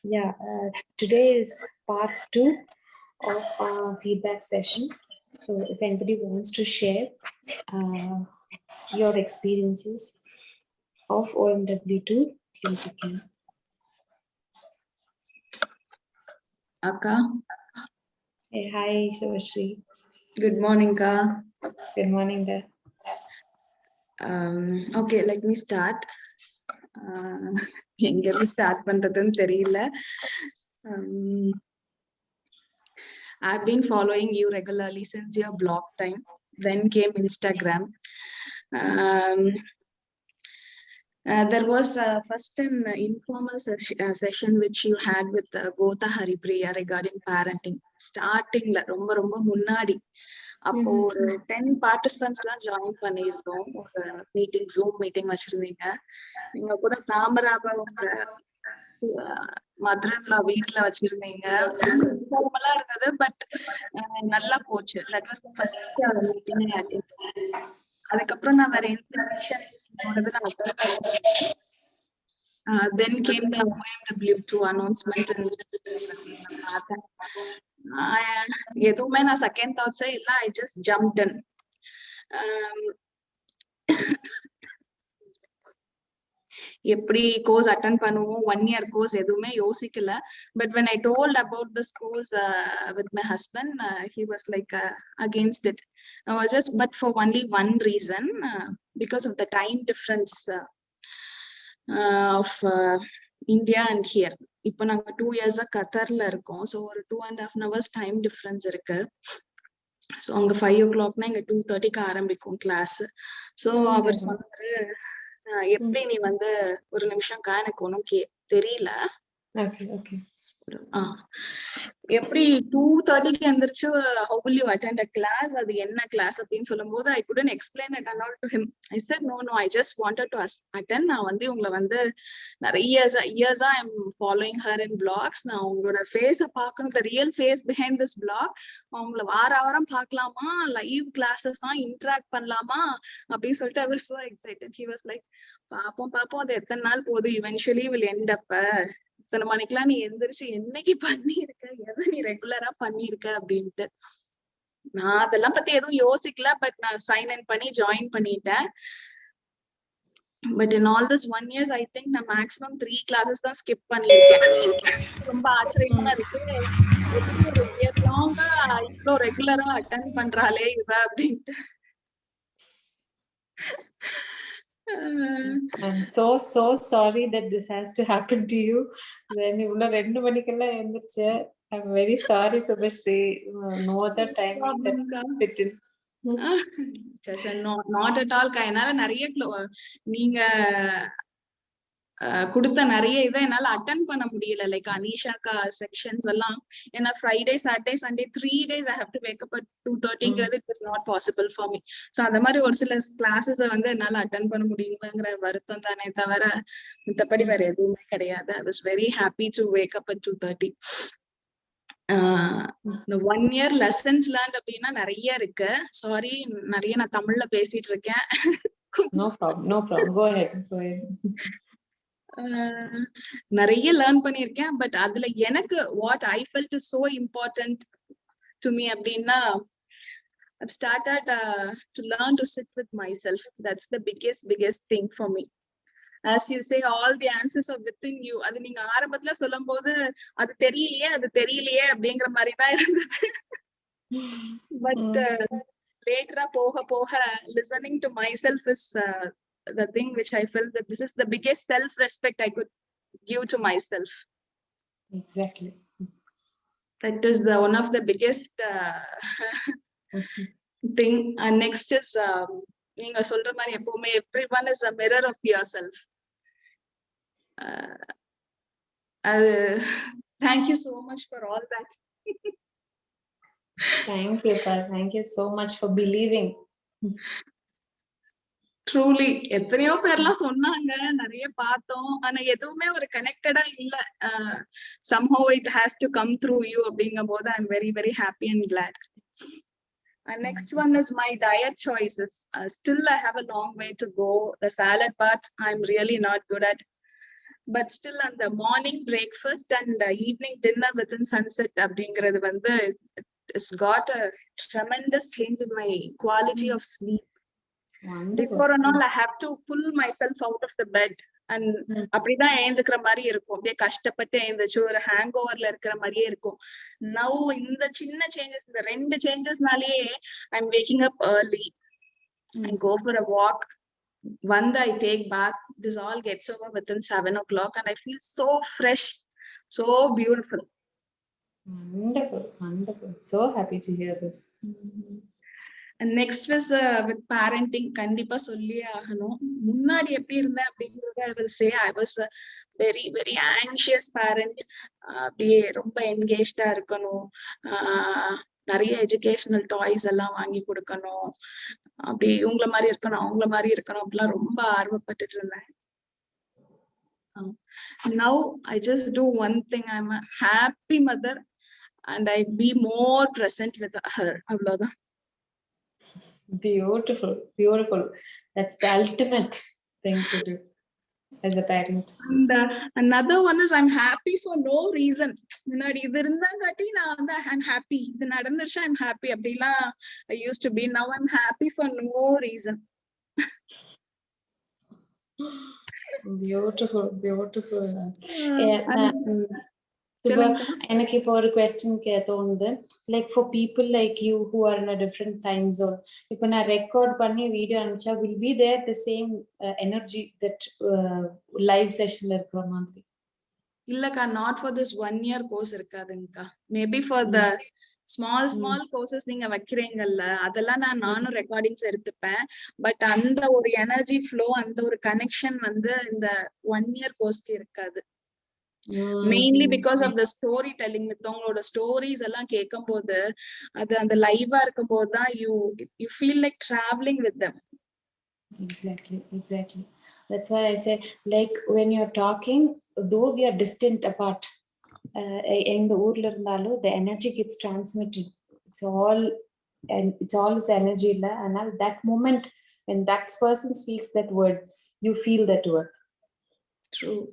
Yeah, today is part 2 of our feedback session. So, if anybody wants to share uh, your experiences of OMW2, please you can. Akka. Hey, hi, Shivashri. Good morning, Ka. Good morning, there. Okay, let me start. எங்கிருந்து start பண்றதுன்னு தெரியல. I've been following you regularly since your blog time. Then came Instagram. There was first an informal session which you had with Gotha Haripriya regarding parenting. Starting la ரொம்ப முன்னாடி அப்போ ஒரு 10 participants தான் join பண்ணியிருந்தோம். ஒரு meeting zoom meeting வச்சிருந்தீங்க. நீங்க கூட தாமராப உங்க மதுரை வீட்டுல வச்சிருந்தீங்க. இன்ஃபார்மலா இருந்தது, பட் நல்லா போச்சு. That was first meeting I attend. அதுக்கப்புறம் நான் வேற எந்த செஷன் போனது நான் அட்டெண்ட் பண்ணேன். Then came the OMW2 announcement and எதுவுமே நான் செகண்ட் தாட்ஸே இல்ல. I just jumped in. எப்படி கோர்ஸ் அட்டெண்ட் பண்ணுவோம், 1 year கோர்ஸ் எதுவுமே யோசிக்கல. But when I told about this course with my husband, he was like against it. Just but for only one reason, because of the time difference of India and here. இப்போ நாங்க 2 years கத்தார்ல இருக்கோம். So ஒரு 2.5 hours time difference இருக்கு. So அங்க 5 o'clockனா இங்க 2:30க்கு ஆரம்பிக்கும் class. So அவர் சொன்னாரு, எப்படி நீ வந்து ஒரு நிமிஷம்க்கா எனக்கு ஒன்னும் தெரியல. எப்படி 2:30க்கு எந்திரிச்சு how will you attend a class, அது என்ன கிளாஸ் அப்படின்னு சொல்லும் போது I couldn't explain it and all to him. I said no, I just wanted to attend. நான் வந்து உங்களை வந்து நிறைய இயர்ஸா I'm following her in blogs. நான் உங்களோட ஃபேஸ பார்க்கணும், the real face behind this blog. அவங்கள வாரம் பார்க்கலாமா, லைவ் கிளாஸஸ் தான் இன்டராக்ட் பண்ணலாமா அப்படின்னு சொல்லிட்டு I was so excited. He was like, பாப்போம் அது எத்தனை நாள் போகுது, eventually will end up. இத்தனை மணிக்கெல்லாம் நீ எந்திரிச்சு என்னைக்கு பண்ணிருக்க, எதை நீ ரெகுலரா பண்ணிருக்க அப்படின்ட்டு. நான் அதெல்லாம் பத்தி எதுவும் யோசிக்கல. பட் நான் சைன் இன் பண்ணி ஜாயின் பண்ணிட்டேன். But in all this 1 year I think நான் மேக்ஸிமம் 3 classes தான் ஸ்கிப் பண்ணிருக்கேன். ரொம்ப ஆச்சரியமா இருக்கு, எப்படி ஒரு இயர் லாங்கா இவ்வளோ ரெகுலரா அட்டெண்ட் பண்றாளே இவ அப்படின்ட்டு. I'm so sorry that this has to happen to you. Then இவ்ளோ 2 மணிக்கெல்லாம் எந்திரிச்சு. I'm very sorry, Subhashri. No other time that fit in. Not at all. என்னால நிறைய நீங்க கொடுத்த நிறைய இதை என்னால அட்டெண்ட் பண்ண முடியல. லைக் அனிஷாக்கா செக்ஷன்ஸ் எல்லாம். ஏன்னா Friday Saturday Sunday 3 days I have to wake up at 2:30ங்கிறது it was not possible for me. So அந்த மாதிரி ஒரு சில கிளாஸஸ் வந்து என்னால அட்டெண்ட் பண்ண முடியுங்கிற வருத்தம் தானே தவிர மத்தபடி வேற எதுவுமே கிடையாது. I was very happy to wake up at 2:30. இந்த 1 year lessons learned அப்படின்னா நிறைய இருக்கு. சாரி, நிறைய நான் தமிழ்ல பேசிட்டு இருக்கேன். No problem. Go ahead. நிறைய லேர்ன் பண்ணிருக்கேன். பட் அதுல எனக்கு what I felt is so important to me அப்படின்னா, I've started to learn to sit with myself. That's the biggest thing for me. As you say, all the answers are within you. அது நீங்க ஆரம்பத்துல சொல்லும் போது அது தெரியலையே அப்படிங்கிற மாதிரி தான் இருந்தது. பட் லேட்டரா போக listening to myself is the thing which I felt that this is the biggest self-respect I could give to myself. Exactly. That is one of the biggest thing. And next is நீங்க சொல்ற மாதிரி எப்பவுமே everyone is a mirror of yourself. Thank you so much for all that. Thank you, Par. Thank you so much for believing. Truly எத்தனையோ பேர்லாம் சொன்னாங்க, நிறைய பார்த்தோம், ஆனா எதுவுமே ஒரு கனெக்டடா இல்ல. somehow it has to come through you அப்படிங்கும் போது I'm very very happy and glad. And next one is my diet choices. Still I have a long way to go. The salad part I'm really not good at. But still அந்த morning breakfast and evening dinner within sunset அப்படிங்கிறது வந்து it's got a tremendous change in my quality of sleep. Before and all, I have to pull myself out of the bed and அப்படிதான் எழுந்துக்கிற மாதிரி இருக்கும். அப்படியே கஷ்டப்பட்டு எழுந்துச்சு ஒரு ஹேங் ஓவர்ல இருக்கிற மாதிரியே இருக்கும். Now இந்த சின்ன சேஞ்சஸ், இந்த 2 சேஞ்சஸ்னாலேயே I'm waking up early and go for a walk. One, I take bath. This all gets over within 7 o'clock and I feel so fresh, so beautiful. Wonderful, wonderful. So happy to hear this. And next was with parenting. கண்டிப்பா சொல்லியே ஆகணும். முன்னாடி எப்படி இருந்தேன் அப்படிங்கறத I will say I was a very very anxious parent. அப்படியே ரொம்ப என்கேஜ்டா இருக்கணும், நிறைய எஜுகேஷனல் டாய்ஸ் எல்லாம் வாங்கி கொடுக்கணும், அப்படி இவங்கள மாதிரி இருக்கணும் அவங்கள மாதிரி இருக்கணும் அப்படிலாம் ரொம்ப ஆர்வப்பட்டுட்டு இருந்தேன். Now I just do one thing. I'm a happy mother and I be more present with her. அவ்வளவுதான். Beautiful, beautiful. That's the ultimate thing to do as a parent. And another one is I'm happy for no reason. முன்னாடி இது இருந்தாங்காட்டி நான் வந்து I'm happy, இது நடந்துருச்சு I'm happy அப்படிலாம் I used to be. Now I'm happy for no reason. Beautiful, beautiful. எனக்கு இப்போ ஒரு கொஸ்டின் தோணுது, like for people like you who are in a different time zone, இப்போ நான் ரெக்கார்ட் பண்ணி வீடியோ அனுப்பிச்சா will be there the same energy that live செஷன்ல இருக்கிற மாதிரி? இல்லக்கா, not for this 1 year course இருக்காதுங்கக்கா. Maybe for the small courses நீங்க வைக்கிறீங்கல்ல, அதெல்லாம் நானும் ரெக்கார்டிங்ஸ் எடுத்துப்பேன். பட் அந்த ஒரு எனர்ஜி ஃப்ளோ, அந்த ஒரு கனெக்ஷன் வந்து இந்த 1 year கோர்ஸ்க்கு இருக்காது. Mainly because of the story telling. மித்தவங்களோட ஸ்டோரிஸ் எல்லாம் கேட்கும் போது, அது அந்த லைவா இருக்கும் போது தான் you feel like travelling with them. Exactly. That's why I say, like when you're talking, though we are distant apart, எங்க ஊர்ல இருந்தாலும் the energy gets transmitted. It's all its energy இல்ல. And that moment when that person speaks that word, you feel that word. True.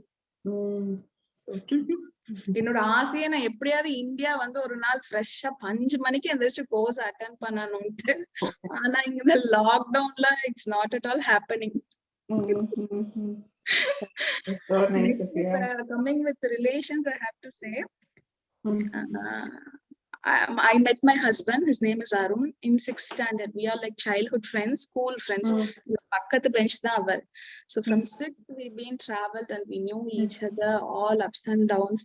என்னோட ஆசையை நான் எப்படியாவது India வந்து ஒரு நாள் ஃப்ரெஷ்ஷா 5 மணிக்கு எந்திரிச்சு கோர்ஸ் அட்டெண்ட் பண்ணணும்ட்டு. ஆனா இங்க லாக்டவுன்ல it's not at all happening. Coming with relations, I have to say, I met my husband. His name is Arun. In 6th standard, we are like childhood friends, school friends. Pakkathu bench da avar. So from 6th we've been traveled and we knew each other, all ups and downs.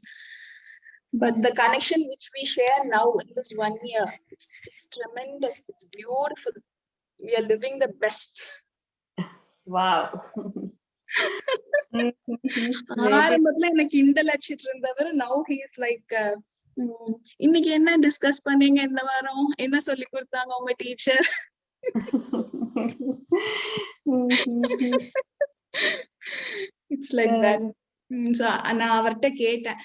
But the connection which we share now in this 1 year, it's tremendous. It's beautiful. We are living the best. Wow. ஆரம்பத்துல எனக்கு இந்த லட்சியத்துல இருந்தவர், now he is like, இன்னைக்கு என்ன discuss பண்ணீங்க இந்த வாரம், என்ன சொல்லி கொடுத்தாங்க உங்க டீச்சர்? It's like that. நான் அவர்கிட்ட கேட்டேன்,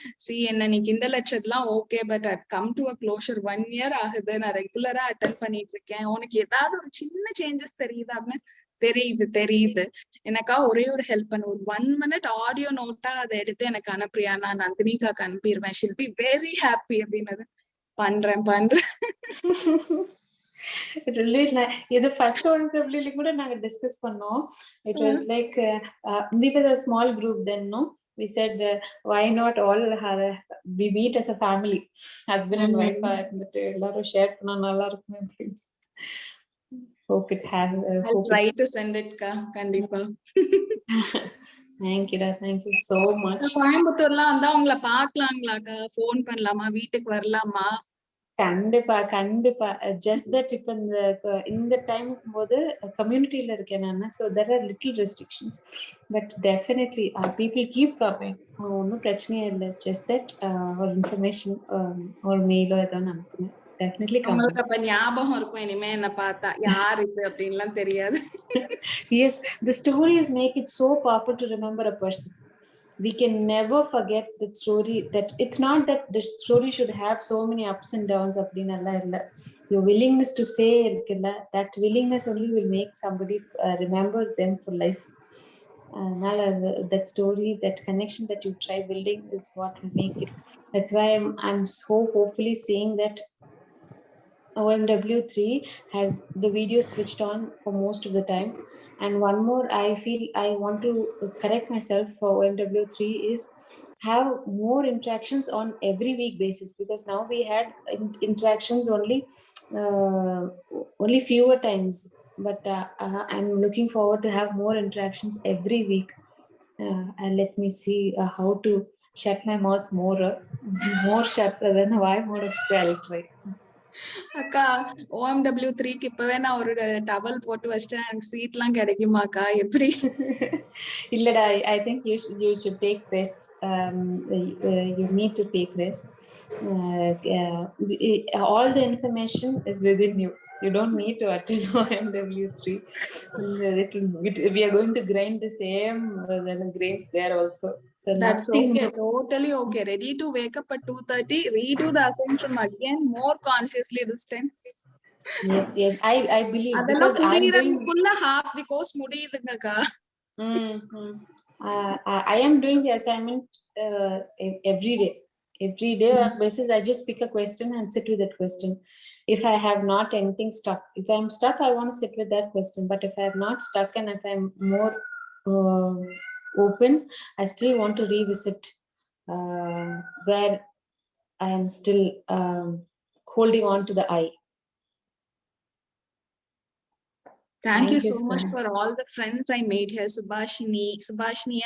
என்ன நீ இந்த லட்சத்துலாம் okay, but I come to a closure. 1 year ஆகுது, நான் ரெகுலரா அட்டென்ட் பண்ணிட்டு இருக்கேன், உனக்கு ஏதாவது ஒரு சின்ன சேஞ்சஸ் தெரியுதா? அப்படின்னு தெரியுது. எனக்கா ஒரே ஒரு ஹெல்ப் பண்ணு, ஒரு 1 minute ஆடியோ நோட்டா அதை எடுத்து எனக்கு அனுப்புறியா, நான் நந்தினிகாக்கு அனுப்பிடுவேன், ஷில் பி வெரி ஹாப்பி அப்படின்னது. பண்றேன். இது ஃபர்ஸ்ட் ஒன் ப்ராபபிலி கூட நாங்க டிஸ்கஸ் பண்ணோம். It was like we were a small group then, no? We said why not all we meet as a family, husband and wife, but எல்லாரும் share பண்ணா நல்லா இருக்கும். Hope it has. I'll try to send it ka kandipa. Thank you so much. கோயம்புத்தூர்ல வந்தா உங்களை பார்க்கலாங்களாக்கா? Phone பண்ணலாமா? வீட்டுக்கு வரலாமா? கண்டிப்பா. ஜஸ்ட் தட் இப்ப இந்த டைம் போது கம்யூனிட்டியில இருக்கேன் நான். So there are little restrictions, but definitely people keep coming. ஒன்றும் பிரச்சனையே இல்லை. ஜஸ்ட் தட் ஒரு இன்ஃபர்மேஷன், ஒரு மெயிலோ ஏதோ அனுப்புங்க. Definitely come. உங்களுக்கு அப்ப ஞாபகம் இருக்கும் இனிமே என்ன பார்த்தா யார் இது அப்படின்லாம் தெரியாது. Yes, the stories make it so powerful to remember a person. We can never forget that story. That it's not that the story should have so many ups and downs அப்படினல்ல இல்ல. Your willingness to say இருக்குல்ல, that willingness only will make somebody remember them for life. That story, that connection that you try building is what will make it. That's why I'm so hopefully seeing that OMW3 has the video switched on for most of the time. And one more, I feel I want to correct myself for OMW3 is have more interactions on every week basis, because now we had interactions only fewer times. But I'm looking forward to have more interactions every week. And let me see how to shut my mouth more shut than why more. I'll try. அக்கா OMW3க்கு இப்பவே நான் ஒரு towel போட்டு வச்சிட்டேன். எனக்கு சீட்லாம் கிடைக்குமாக்கா? எப்படி? இல்லடா, I think you should take rest. You need to take rest. All the information is within you. You don't need to attend OMW3. We are going to grind the same grains there also. So That's nothing okay. new. Totally okay. Ready to wake up at 2:30, redo the assignment again more consciously this time. Yes, I believe, அதெல்லாம் because I'm doing. புரியறதுக்குள்ள half the course முடியுதுங்கக்கா. I am doing the assignment every day. Every day on basis, I just pick a question and sit with that question. If I have not anything stuck, if I'm stuck, I want to sit with that question. But if I have not stuck and if I'm more open, I still want to revisit where I am still holding on to the eye. Thank you so much for all the friends I made here. Subhashini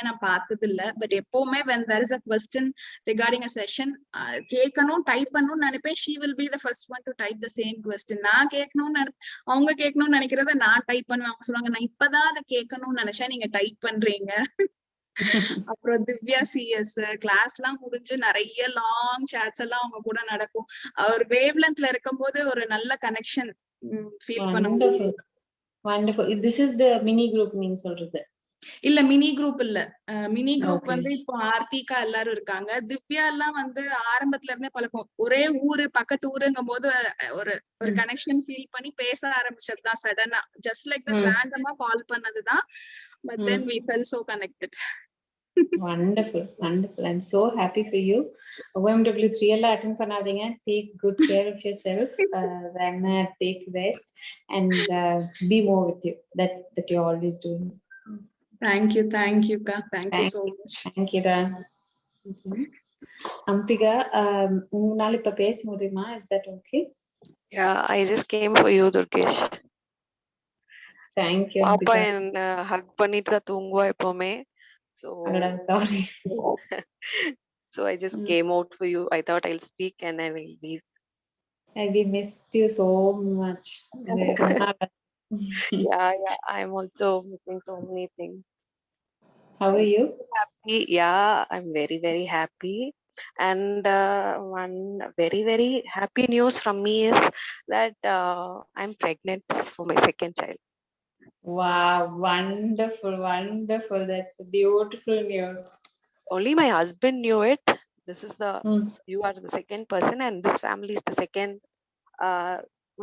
நான் பார்த்தது இல்ல, but எப்பவுமே when there is a question regarding a session, கேட்கணும் type பண்ணணும்னு நினைப்பேன். She will be the first one to type the same question. நான் கேட்கணும்னு அவங்க கேட்கணும்னு நினைக்கிறத நான் டைப் பண்ணுவேன். அவங்க சொல்லுவாங்க, நான் இப்பதான் அதை கேட்கணும்னு நினைச்சேன், நீங்க டைப் பண்றீங்க. அப்புறம் திவ்யா சிஎஸ் கிளாஸ் எல்லாம் முடிஞ்சு நிறைய லாங் சாட்ஸ் எல்லாம் அவங்க கூட நடக்கும். அவர் வேவ் லென்த்ல இருக்கும்போது ஒரு நல்ல கனெக்ஷன் ஃபீல் பண்ண முடியும். Wonderful. This is the mini group நீங்க சொல்றது? இல்ல மினி குரூப் இல்ல. மினி குரூப் வந்து இப்போ ஆர்த்திகா எல்லாரும் இருக்காங்க. திவ்யா எல்லாம் வந்து ஆரம்பத்துல இருந்தே பழக்கம். ஒரே ஊரு பக்கத்து ஊருங்கும் போது ஒரு கனெக்ஷன் ஃபீல் பண்ணி பேச ஆரம்பிச்சதுதான் சடனா. ஜஸ்ட் லைக் தட் ரேண்டமா கால் பண்ணதுதான். But then we felt so connected. Wonderful. I'm so happy for you. OMW3 எல்லாம் அட்டெண்ட் பண்ணாதீங்க. Take good care of yourself. Then take rest and be more with you. That you're always doing. Thank you, Ka. Thank you so much. Thank you, Ran. Ampiga, உங்களால இப்ப பேச முடியுமா? Is that okay? Yeah, I just came for you, Durgesh. Thank you, Papa Ampiga. and hug பண்ணிட்டு தான் தூங்குவா எப்பவுமே. So sorry. So I just came out for you. I thought I'll speak and I will leave. We missed you so much. Yeah, I'm also missing so many things. How are you? Happy. Yeah, I'm very, very happy. And one very, very happy news from me is that I'm pregnant for my second child. Wow, wonderful. That's beautiful news. Only my husband knew it. This is you are the second person and this family is the second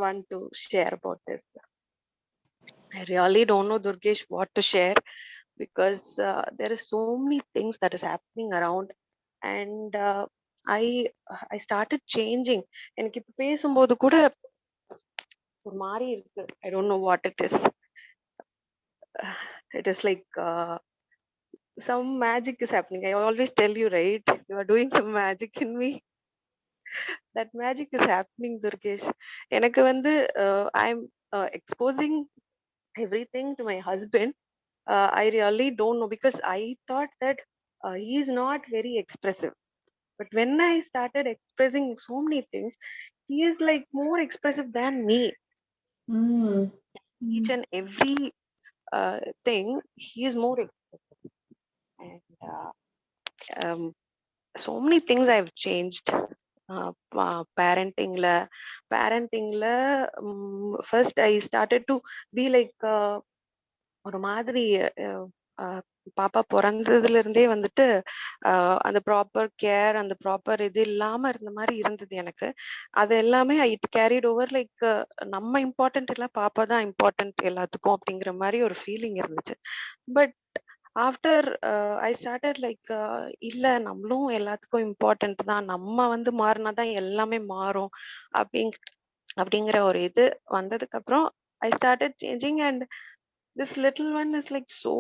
one to share about this. I really don't know, Durgesh, what to share, because there is so many things that is happening around, and I started changing. எனக்கு இப்ப பேசும்போது கூட ஒரு மாதிரி இருக்கு. I don't know what it is. It is like some magic is happening. I always tell you, right? You are doing some magic in me. That magic is happening, Durgesh. எனக்கு வந்து I'm exposing everything to my husband. I really don't know, because I thought that he is not very expressive. But when I started expressing so many things, he is like more expressive than me. Each and every thing, he is more expressive. And so many things I've changed. Parenting la first I started to be like ஒரு மாதிரி பாப்பா பிறந்ததுல இருந்தே வந்துட்டு அந்த proper care, அந்த proper இது இல்லாம இருந்த மாதிரி இருந்தது எனக்கு. அது எல்லாமே இட் கேரிட் ஓவர், லைக் நம்ம இம்பார்ட்டன்ட் இல்ல, பாப்பா தான் இம்பார்ட்டன்ட் எல்லாத்துக்கும் அப்படிங்கிற மாதிரி ஒரு ஃபீலிங் இருந்துச்சு. But after I started like இல்ல நம்மளும் எல்லாத்துக்கும் இம்பார்ட்டன்ட் தான், நம்ம வந்து மாறினாதான் எல்லாமே மாறும் அப்படிங்கிற ஒரு இது வந்ததுக்கு அப்புறம் I started changing. And this little one is like so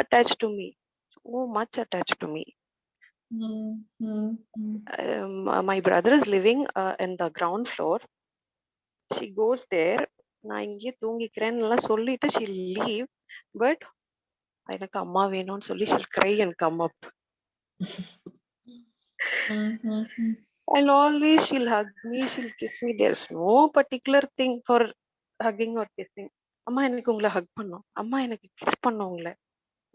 attached to me, so much attached to me. My brother is living in the ground floor. She goes there. நான் இங்கே தூங்கிக்கிறேன்னு எல்லாம் சொல்லிட்டு she'll leave, but எனக்கு அம்மா வேணும்னு சொல்லி she'll cry and come up. And always she'll hug me, she'll kiss me. There's no particular thing for hugging or kissing. அம்மா எனக்கு உங்களை ஹக் பண்ணும், அம்மா எனக்கு கிஸ் பண்ணும், உங்களை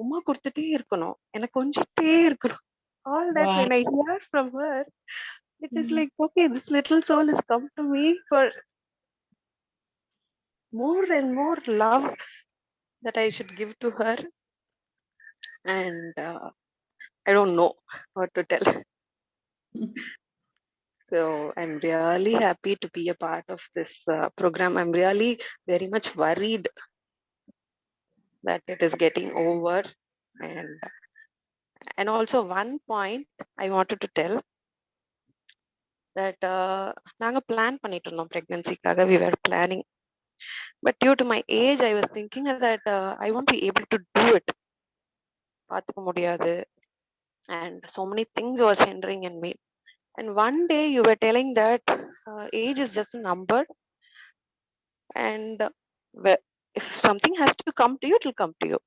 உம்மா கொடுத்துட்டே இருக்கணும், எனக்கு கொஞ்சிட்டே இருக்கணும். All that Wow. when I hear from her, it is like, okay, this little soul has come to me for more and more love that I should give to her. And I don't know what to tell. So I'm really happy to be a part of this program. I'm really very much worried that it is getting over. And also one point I wanted to tell that நாங்க plan பண்ணிட்டு இருந்தோம் pregnancy-க்காக. We were planning, but due to my age I was thinking that I won't be able to do it. பார்த்துக்க முடியாது, and so many things was hindering in me. And one day you were telling that age is just a number, and if something has to come to you, it will come to you.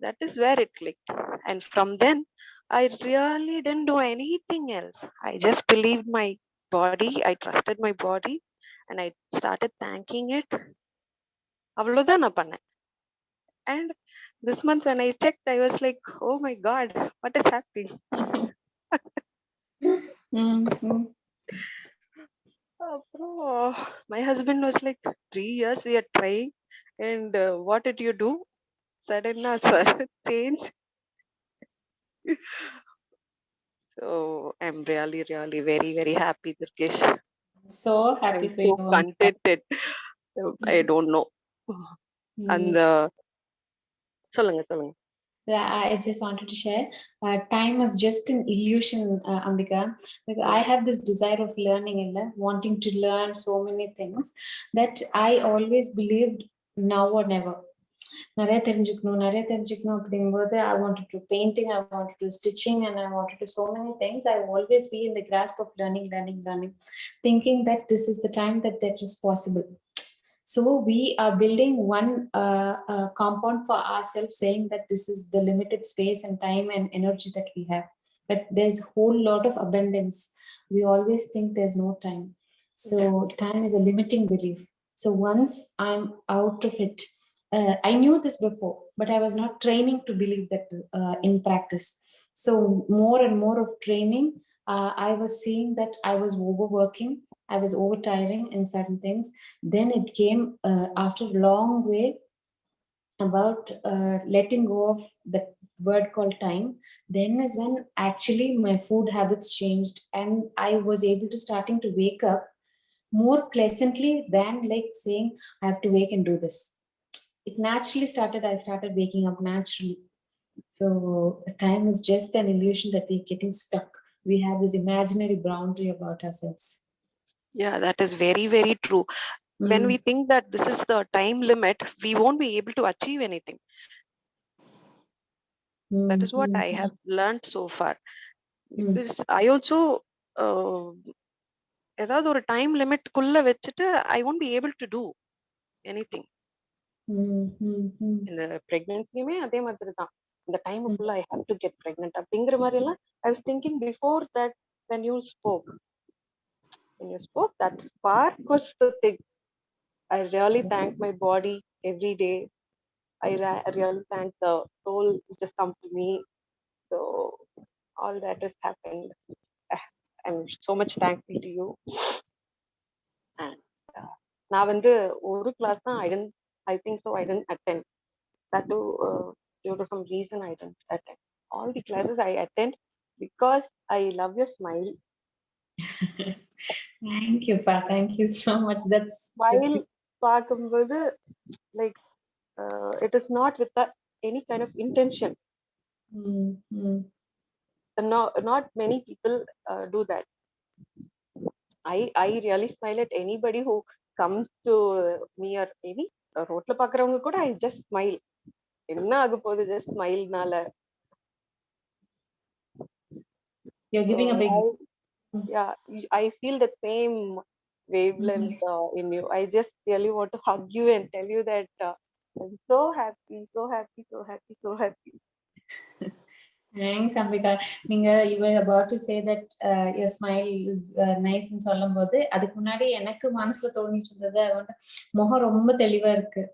That is where it clicked. And from then I really didn't do anything else. I just believed my body, I trusted my body, and I started thanking it. அவ்வளவுதான் நான் பண்ணேன். And this month when I checked, I was like, oh my god, what is happening? My husband was like, 3 years we are trying, and what did you do? Sudden change. So I'm really very very happy, Durgesh. So happy I'm for so you. contented. I don't know. And சொல்லுங்க. Yeah, I just wanted to share. Time is just an illusion, Ambika. Like, I have this desire of learning and wanting to learn so many things that I always believed now or never. நிறைய தெரிஞ்சுக்கணும் அப்படிங்கும்போது I wanted to painting, I wanted to stitching, and I wanted to so many things. I always be in the grasp of learning, thinking that this is the time that is possible. So we are building one compound for ourselves, saying that this is the limited space and time and energy that we have. But there's a whole lot of abundance. We always think there's no time. So time is a limiting belief. So once I'm out of it, I knew this before, but I was not training to believe that in practice. So more and more of training, I was seeing that I was overworking, I was overtiring in certain things. Then it came after a long way about letting go of the word called time. Then is when actually my food habits changed, and I was able to starting to wake up more pleasantly than like saying I have to wake and do this. It naturally started. I started waking up naturally. So time is just an illusion that we're getting stuck. We have this imaginary boundary about ourselves. Yeah, that is very very true. When we think that this is the time limit, we won't be able to achieve anything. That is what I have learned so far. Because I also ஏதாவது ஒரு time limit குள்ள வச்சுட்டு I won't be able to do anything. இந்த பிரெக்னன்சியுமே அதே மாதிரி தான். இந்த டைமுக்குள்ள I have to get pregnant அப்படிங்கிற மாதிரி எல்லாம் I was thinking before that. When you spoke, that spark was the thing. I really thank my body every day. I really thank the soul which has come to me. So all that has happened. I'm so much thankful to you. And நான் வந்து ஒரு class தான் I think so I didn't attend. That too due to some reason I didn't attend. All the classes I attend because I love your smile. Thank you, Pa. Thank you so much. That's While பார்க்கும்போது like it is not with any kind of intention. Not many people do that. I really smile at anybody who comes to me, or maybe ரோட்ல பாக்குறவங்க கூட I just smile. என்ன ஆக போகுது just ஸ்மைல்னால. You're giving a big Yeah, I feel the same wavelength in you. I just really want to hug you and tell you that I'm so happy, so happy, so happy, so happy. Thanks, Ambika. You were about to say that your smile is nice ன்னு சொல்லும்போது அதுக்கு முன்னாடி எனக்கு மனசுல தோணிட்டு இருந்தது முகம் ரொம்ப தெளிவா இருக்கு.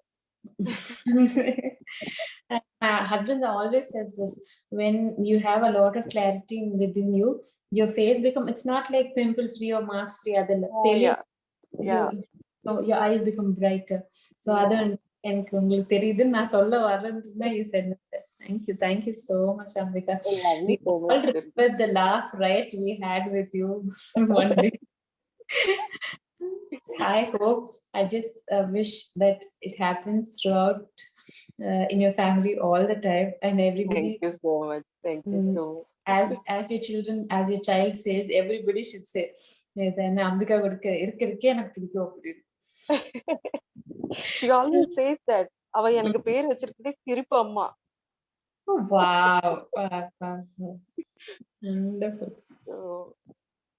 My husband always says this, when you have a lot of clarity within you, your face it's not like pimple free or marks free. Your eyes become brighter. So அது எனக்கு உங்களுக்கு தெரியுதுன்னு நான் சொல்ல வரேன்னு you said that. Thank you so much, Ambika. We all remember the laugh, right? We had with you one day. I hope, I just wish that it happens throughout in your family all the time, and everybody. Thank you so much. Thank you so much. As your children, as your child says, everybody should say, Ambika irukirke enak pidikum appadinu. She always says that அவ எனக்கு பேர் வச்சிருக்கதே சிரிப்பு அம்மா. Wow. Wonderful. So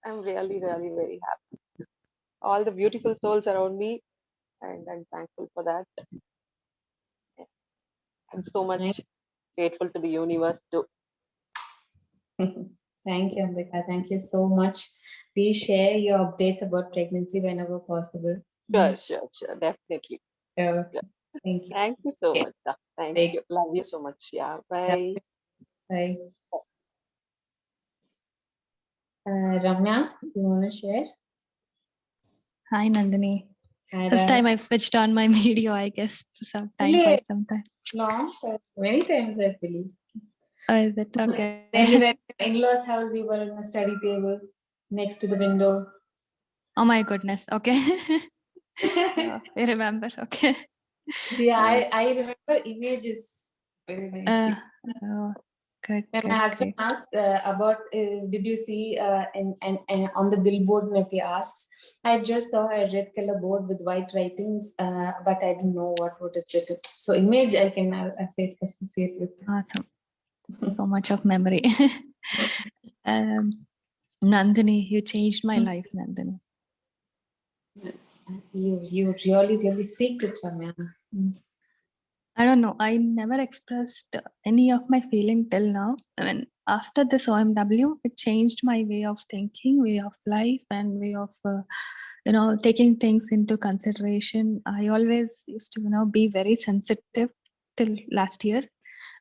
I'm really, really very happy. All the beautiful souls around me, and I'm thankful for that. I'm so much grateful to the universe too. Thank you, Ambika. Thank you so much. Please share your updates about pregnancy whenever possible. Sure. Definitely. Thank you. Thank you so much. Thank you. Love you so much. Yeah. Bye. Bye. Ramya, you want to share? Hi, Nandini. Hi, First time I've switched on my video, I guess, for some time, quite some time. Long time. Many times, I believe. Oh, is it? Okay. And you were in in-laws' house, you were in a study table next to the window. Oh my goodness. Okay. I remember. Okay. Yeah, I remember images very nicely. Good. And my husband asked about, did you see and on the billboard, and if he asks, I just saw a red color board with white writings, but I don't know what is written. So image I can associate with. Awesome. So much of memory. Nandini, you changed my life, Nandini. You really seeked it, Ramya. I don't know. I never expressed any of my feeling till now. I mean, after this OMW, it changed my way of thinking, way of life, and way of, taking things into consideration. I always used to, be very sensitive till last year.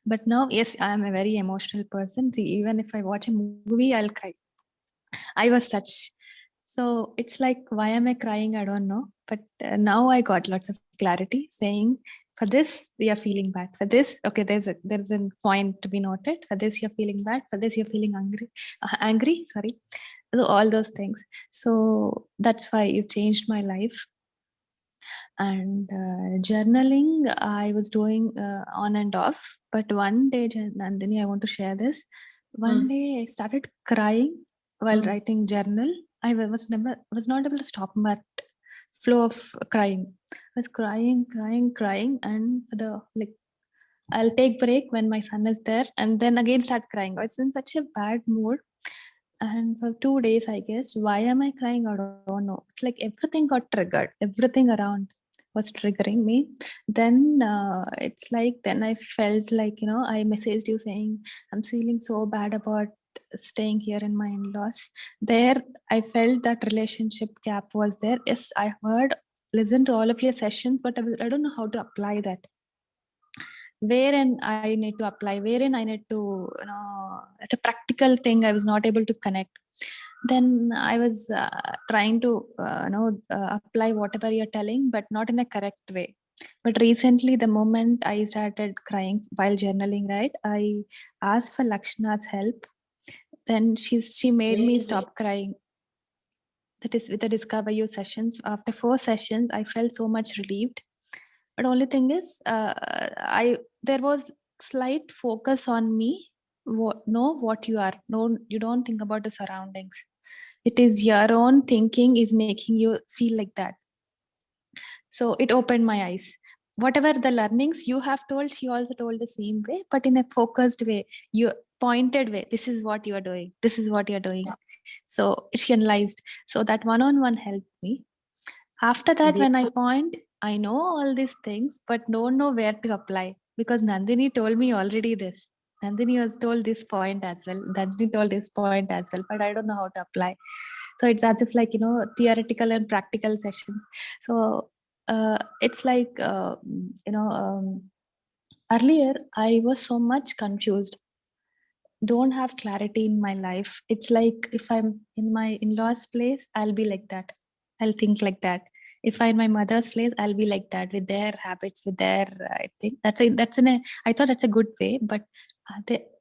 But now, yes, I am a very emotional person. See, even if I watch a movie, I'll cry. I was such. So it's like, why am I crying? I don't know. But now I got lots of clarity saying, for this, we are feeling bad. For this, okay, there's a point to be noted. For this, you're feeling bad. For this, you're feeling angry. Sorry. So all those things. So that's why you changed my life. And journaling, I was doing on and off. But one day, Nandini, I want to share this. One day, I started crying while writing journal. I was not able to stop that flow of crying. I was crying, and I'll take break when my son is there, and then again start crying. I was in such a bad mood, and for 2 days, I guess. Why am I crying? I don't know. It's like everything got triggered. Everything around was triggering me. Then it's like, then I felt like, I messaged you saying, I'm feeling so bad about staying here in my in-laws. There I felt that relationship gap was there. Yes, I listened to all of your sessions, but I don't know how to apply that. Wherein I need to apply, wherein I need to, it's a practical thing I was not able to connect. Then I was trying to apply whatever you're telling, but not in a correct way. But recently, the moment I started crying while journaling, right, I asked for Lakshna's help. Then she made me stop crying. That is with the Discover You sessions. After 4 sessions, I felt so much relieved. But only thing is, there was slight focus on me. Know what you are. No, you don't think about the surroundings. It is your own thinking is making you feel like that. So it opened my eyes. Whatever the learnings you have told, she also told the same way, but in a focused way, you pointed way. This is what you are doing. This is what you are doing. So she analyzed. So that one-on-one helped me. After that, when I point, I know all these things, but don't know where to apply because Nandini told me already this. Nandini was told this point as well. Nandini told this point as well, but I don't know how to apply. So it's as if like, theoretical and practical sessions. So it's like, earlier I was so much confused, don't have clarity in my life. It's like if I'm in my in-laws place, I'll be like that. I'll think like that. If I'm in my mother's place, I'll be like that with their habits, with their. I think I thought that's a good way, but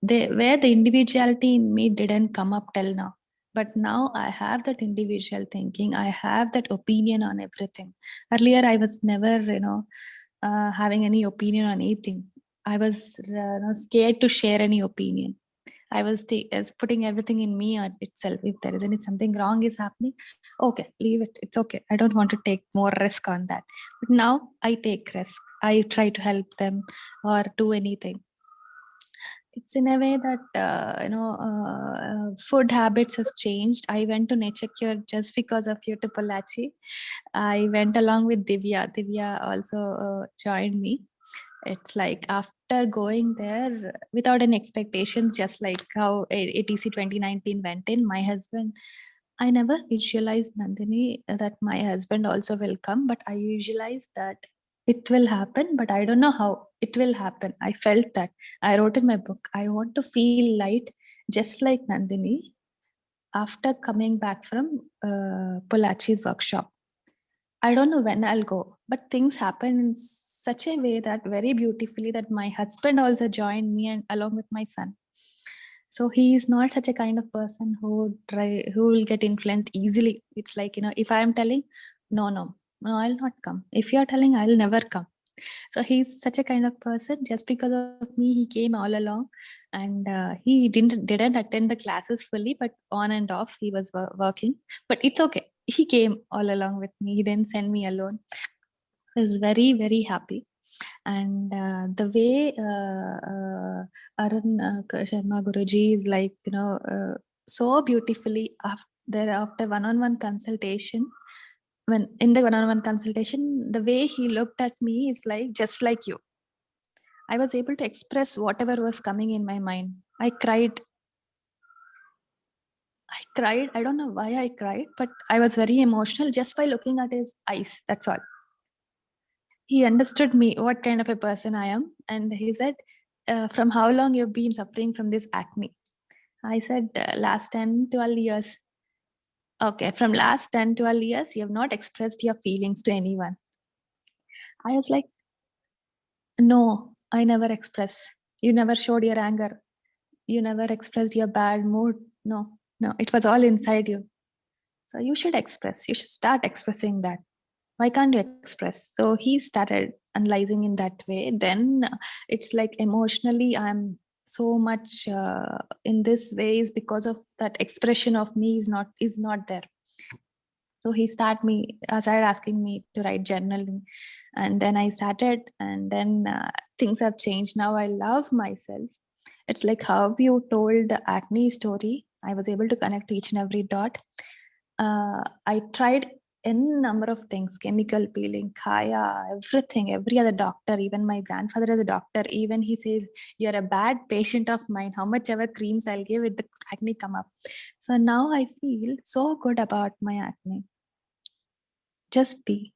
where the individuality in me didn't come up till now. But now I have that individual thinking. I have that opinion on everything. Earlier, I was never, having any opinion on anything. I was scared to share any opinion. I was putting everything in me itself. If there is something wrong is happening, okay, leave it. It's okay. I don't want to take more risk on that. But now I take risk. I try to help them or do anything. It's in a way that food habits has changed. I went to Nature Cure just because of you to Pollachi. I went along with Divya. Divya also joined me. It's like after going there without any expectations, just like how ATC 2019 went in, my husband, I never visualized, Nandini, that my husband also will come, but I visualized that it will happen, but I don't know how it will happen. I felt that. I wrote in my book, I want to feel light just like Nandini after coming back from Pollachi's workshop. I don't know when I'll go, but things happen in such a way that very beautifully that my husband also joined me and along with my son. So he is not such a kind of person who will get influenced easily. It's like, if I am telling, no, I'll not come. If you're telling, I'll never come. So he's such a kind of person. Just because of me, he came all along, and he didn't attend the classes fully, but on and off he was working. But it's okay. He came all along with me. He didn't send me alone. I was very, very happy. And the way Arun Sharma Guruji is like, so beautifully after one-on-one consultation, when in the one-on-one consultation, the way he looked at me is like, just like you. I was able to express whatever was coming in my mind. I cried. I don't know why I cried, but I was very emotional just by looking at his eyes. That's all. He understood me, what kind of a person I am. And he said, from how long you've been suffering from this acne? I said, last 10, 12 years. Okay, from last 10, 12 years, you have not expressed your feelings to anyone. I was like, no, I never express. You never showed your anger. You never expressed your bad mood. No, it was all inside you. So you should express. You should start expressing that. Why can't you express? So he started analyzing in that way. Then it's like emotionally I'm so much in this way is because of that expression of me is not there. So he started asking me to write journaling, and then I started, and then things have changed. Now I love myself. It's like how you told the acne story. I was able to connect to each and every dot. I tried n number of things, chemical peeling, kaya, everything, every other doctor, even my grandfather is a doctor, even he says, you're a bad patient of mine, how much ever creams I'll give it, the acne come up. So now I feel so good about my acne. Just be.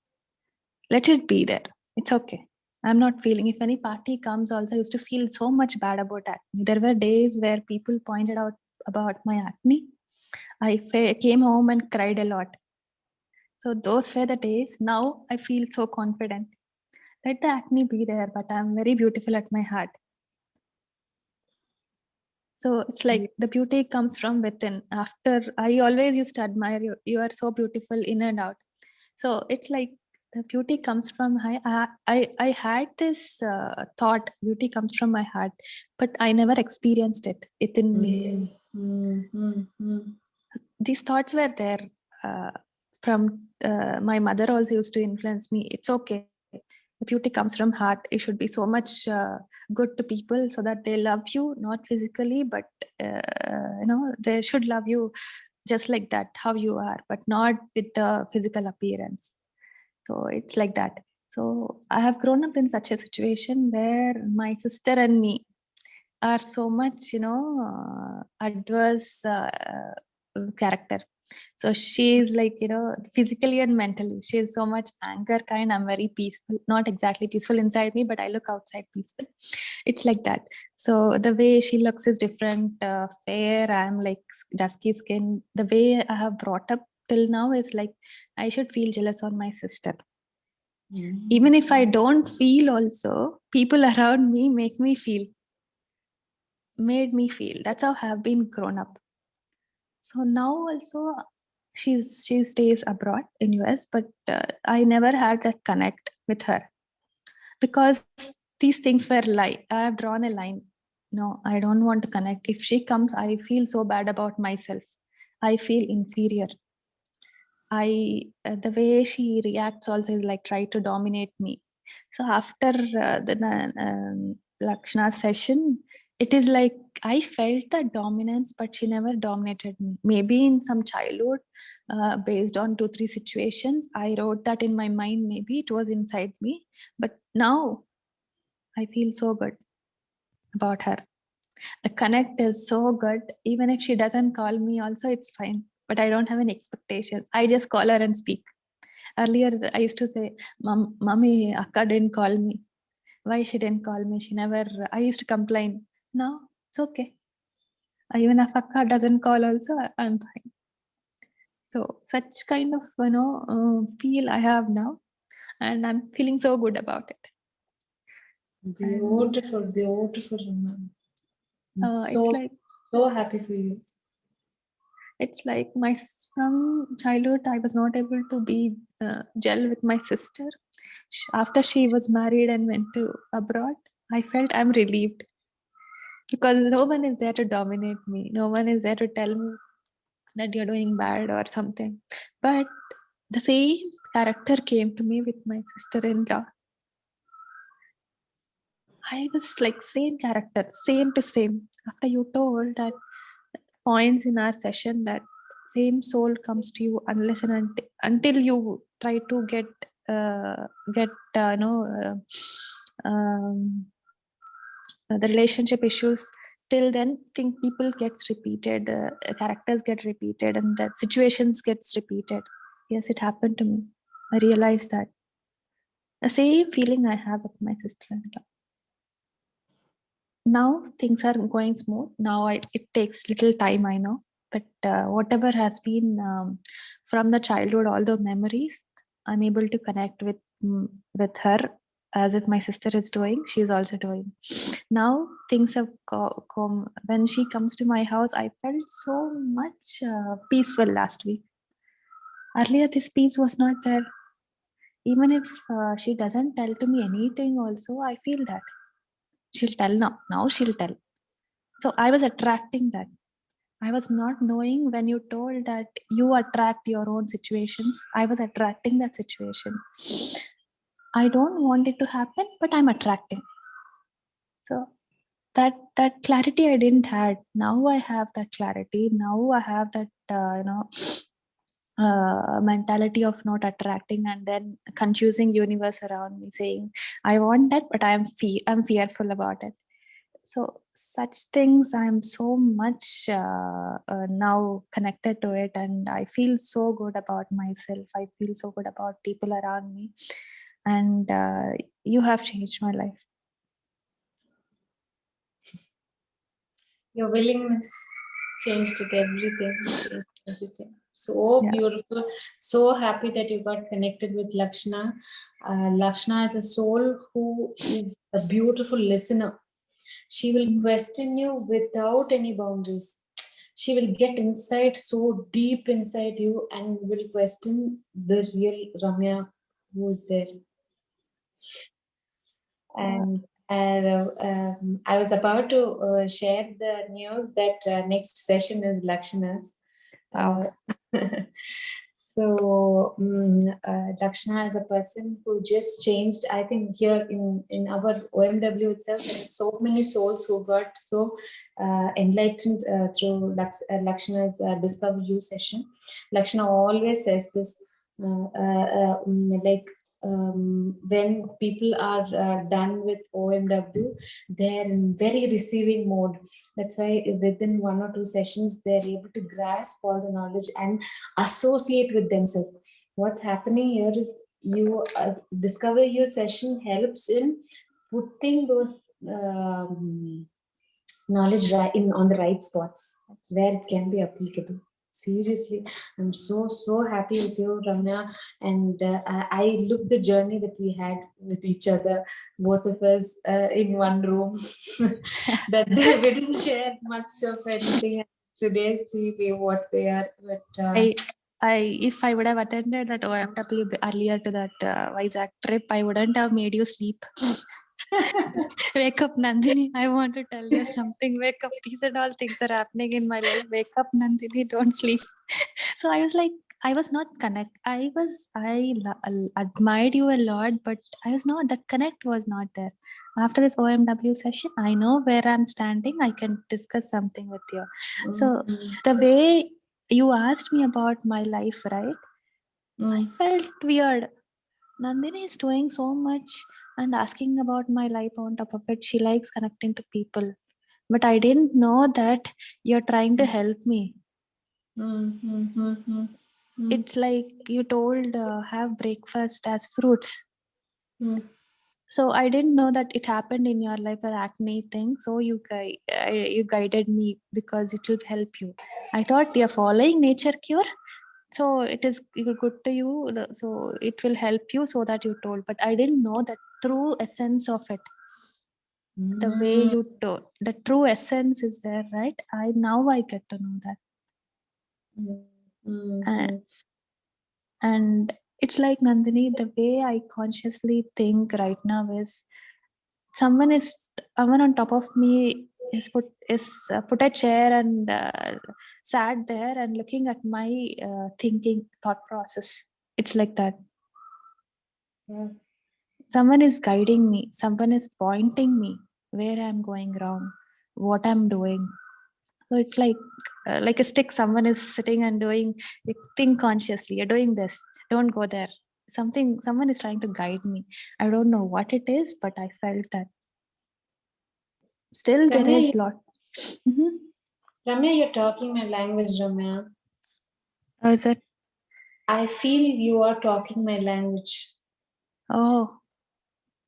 Let it be there. It's okay. I'm not feeling, if any party comes also, I used to feel so much bad about acne. There were days where people pointed out about my acne. I came home and cried a lot. So those were the days. Now I feel so confident. Let the acne be there, but I'm very beautiful at my heart. So it's like the beauty comes from within. After I always used to admire you. You are so beautiful in and out. So it's like The beauty comes from I had this thought, beauty comes from my heart, but I never experienced it within me. These thoughts were there from my mother also used to influence me. It's okay. The beauty comes from heart. It should be so much good to people so that they love you, not physically, but they should love you just like that, how you are, but not with the physical appearance. So it's like that. So I have grown up in such a situation where my sister and me are so much, adverse character. So she is like, physically and mentally, she is so much anger kind. I'm very peaceful, not exactly peaceful inside me, but I look outside peaceful. It's like that. So the way she looks is different, fair. I'm like dusky skin. The way I have brought up till now is like, I should feel jealous on my sister. Even if I don't feel also, people around me made me feel. That's how I have been grown up. So now also she stays abroad in US, but I never had that connect with her because these things were I have drawn a line. No, I don't want to connect. If she comes, I feel so bad about myself. I feel inferior. The way she reacts also is like try to dominate me. So after the Lakshana session, it is like I felt the dominance, but she never dominated me. Maybe in some childhood, based on 2-3 situations, I wrote that in my mind. Maybe it was inside me, but now I feel so good about her. The connect is so good. Even if she doesn't call me, also it's fine. But I don't have any expectations. I just call her and speak. Earlier, I used to say, Mommy, Akka didn't call me. Why she didn't call me? She never, I used to complain. Now, it's okay. Even if Akka doesn't call also, I'm fine. So such kind of, feel I have now. And I'm feeling so good about it. Beautiful, beautiful, Rama. It's like, so happy for you. it's like from childhood, I was not able to be gel with my sister. After she was married and went to abroad, I felt I'm relieved because no one is there to dominate me. No one is there to tell me that you're doing bad or something. But the same character came to me with my sister-in-law. I was like same character, same to same. After you told that points in our session that same soul comes to you unless and until you try to get the relationship issues, till then think people gets repeated, the characters get repeated and the situations gets repeated. Yes, it happened to me. I realized that the same feeling I have with my sister-in-law. Now things are going smooth. Now it takes little time, I know, but whatever has been from the childhood, all the memories, I'm able to connect with her as if my sister is doing, she's also doing. Now things have come. When she comes to my house, I felt so much peaceful last week. Earlier, this peace was not there. Even if she doesn't tell to me anything, also I feel that she'll tell now. Now she'll tell. So I was attracting that. I was not knowing when you told that you attract your own situations. I was attracting that situation. I don't want it to happen, but I'm attracting. So that clarity I didn't had. Now I have that clarity. Now I have that mentality of not attracting and then confusing universe around me, saying I want that, but I'm fearful about it. So such things, I'm so much now connected to it, and I feel so good about myself. I feel so good about people around me, and you have changed my life. Your willingness changed it, everything. So Yeah. beautiful. So happy that you got connected with Lakshana. Lakshana is a soul who is a beautiful listener. She will question you without any boundaries. She will get inside, so deep inside you, and will question the real Ramya who's there. And I was about to share the news that next session is Lakshana's. Wow. So Lakshana is a person who just changed. I think here in our OMW itself, there are so many souls who got so enlightened through Lakshana's Discover You session. Lakshana always says this, like when people are done with OMW, they're in very receiving mode. That's why within 1 or 2 sessions, they're able to grasp all the knowledge and associate with themselves. What's happening here is you Discover Your session helps in putting those knowledge right in on the right spots where it can be applicable. Seriously, I'm so happy with you, Ramya, and I look the journey that we had with each other, both of us in one room. That we didn't share much of anything. Today, see what we are. But If I would have attended that OMW earlier to that Vizag trip, I wouldn't have made you sleep. Wake up, Nandini. I want to tell you something. Wake up. These and all things are happening in my life. Wake up, Nandini. Don't sleep. So I was like, I was not connect. I admired you a lot, but I was not. That connect was not there. After this OMW session, I know where I'm standing. I can discuss something with you. So the way you asked me about my life, right? I felt weird. Nandini is doing so much and asking about my life on top of it. She likes connecting to people. But I didn't know that you're trying to help me. It's like you told have breakfast as fruits. So I didn't know that it happened in your life, an acne thing. So you guided me because it will help you. I thought you're following nature cure. So it is good to you. So it will help you, so that you told. But I didn't know the true essence of it. The way you told, the true essence is there, right? Now I get to know that. And it's like, Nandini, the way I consciously think right now is someone on top of me is put a chair and sat there and looking at my thought process. It's like that. Someone is guiding me. Someone is pointing me where I'm going wrong, what I'm doing. So it's like a stick. Someone is sitting and doing. Think consciously. You're doing this. Don't go there. Someone is trying to guide me. I don't know what it is, but I felt that. Still, there is a lot. Ramya, you're talking my language, Ramya. Oh, is it? I feel you are talking my language. Oh.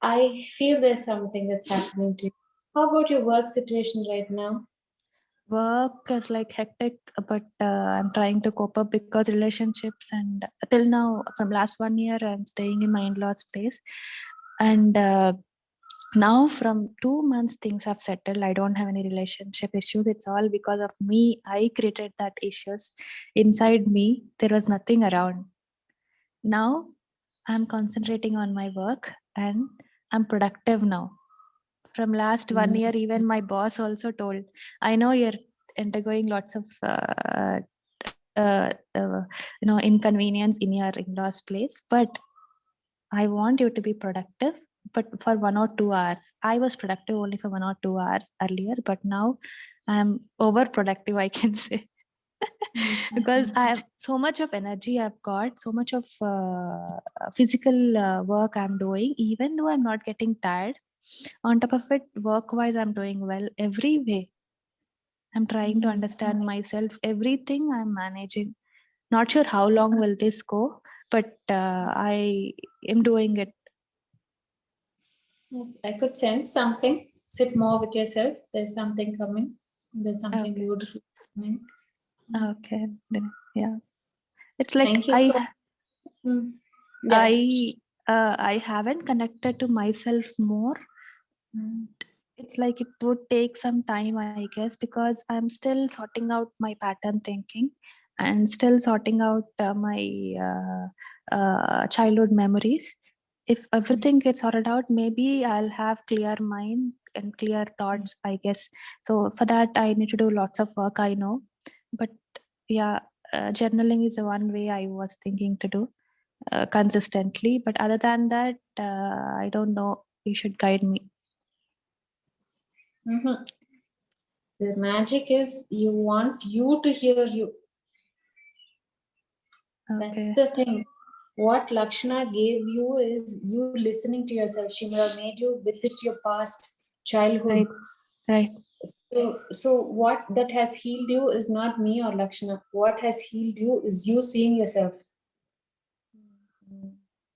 I feel there's something that's happening to you. How about your work situation right now? Work is like hectic, but I'm trying to cope up because relationships, and till now, from last 1 year, I'm staying in my in-laws' place. And now from 2 months, things have settled. I don't have any relationship issues. It's all because of me. I created that issues inside me. There was nothing around. Now I'm concentrating on my work and I'm productive now. From last 1 year, even my boss also told, I know you're undergoing lots of inconvenience in your in-laws place, but I want you to be productive, but for 1 or 2 hours. I was productive only for 1 or 2 hours earlier, but now I'm overproductive, I can say. Because I have so much of energy I've got, so much of physical work I'm doing, even though I'm not getting tired. On top of it, work-wise, I'm doing well every way. I'm trying to understand myself. Everything I'm managing. Not sure how long will this go, but I am doing it. I could sense something. Sit more with yourself. There's something coming. There's something Okay. beautiful coming. Okay. Then, yeah. It's like Thank you I haven't connected to myself more. It's like it would take some time, I guess, because I'm still sorting out my pattern thinking. and still sorting out my childhood memories. If everything gets sorted out, maybe I'll have clear mind and clear thoughts, I guess. So for that, I need to do lots of work, I know. But yeah, journaling is the one way I was thinking to do consistently. But other than that, I don't know. You should guide me. Mhm. The magic is you want you to hear you. That's Okay. the thing. What Lakshana gave you is you listening to yourself. She may have made you visit your past childhood. Right. Right. So what that has healed you is not me or Lakshana. What has healed you is you seeing yourself.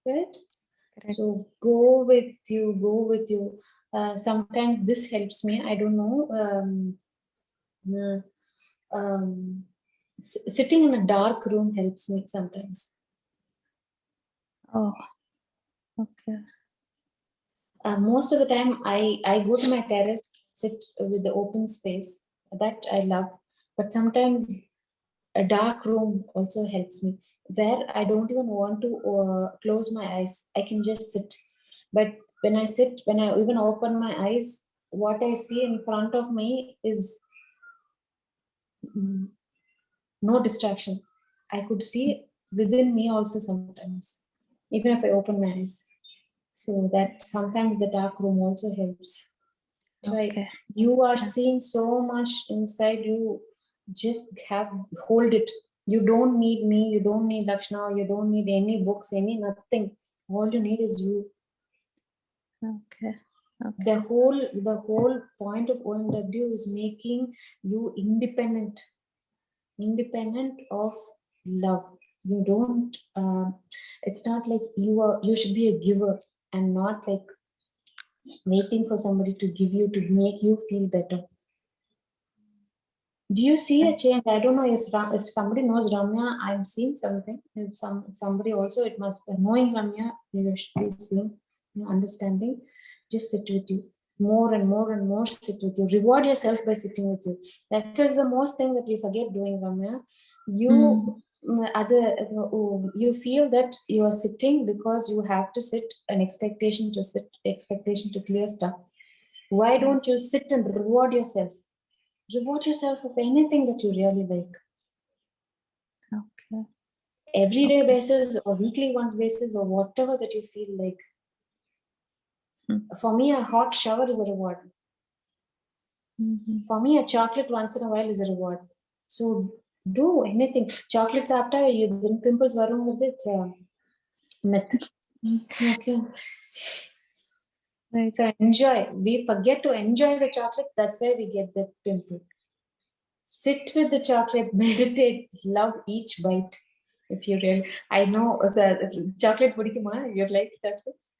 Right? Correct. So go with you. Sometimes this helps me. I don't know. Sitting in a dark room helps me sometimes. Oh, okay. Most of the time, I go to my terrace, sit with the open space. That I love. But sometimes a dark room also helps me. Where I don't even want to close my eyes, I can just sit. But when I sit, when I even open my eyes, what I see in front of me is no distraction. I could see within me also sometimes, even if I open my eyes. So that sometimes the dark room also helps. Try. Okay. You are Yeah. seeing so much inside you. Just hold it. You don't need me. You don't need Lakshana. You don't need any books, any nothing. All you need is you. Okay. Okay. The whole point of OMW is making you independent of love. You don't it's not like you should be a giver and not like waiting for somebody to give you to make you feel better. Do you see a change? I don't know if somebody knows Ramya, I'm seeing something. If somebody also, it must knowing Ramya, you should be seeing, understanding. Just sit with you more and more and more. Sit with you. Reward yourself by sitting with you. That is the most thing that we forget doing, Ramya. You you feel that you are sitting because you have to sit, an expectation to clear stuff. Why don't you sit and reward yourself? Reward yourself of anything that you really like. Okay. Everyday Okay. basis or weekly once basis or whatever that you feel like. For me, a hot shower is a reward. For me, a chocolate once in a while is a reward. So do anything. Chocolates after you then pimples varum with it's a myth. Okay. Right. So enjoy. We forget to enjoy the chocolate. That's why we get the pimple. Sit with the chocolate, meditate, love each bite. If you really, I know, chocolate pudikuma, you like chocolates?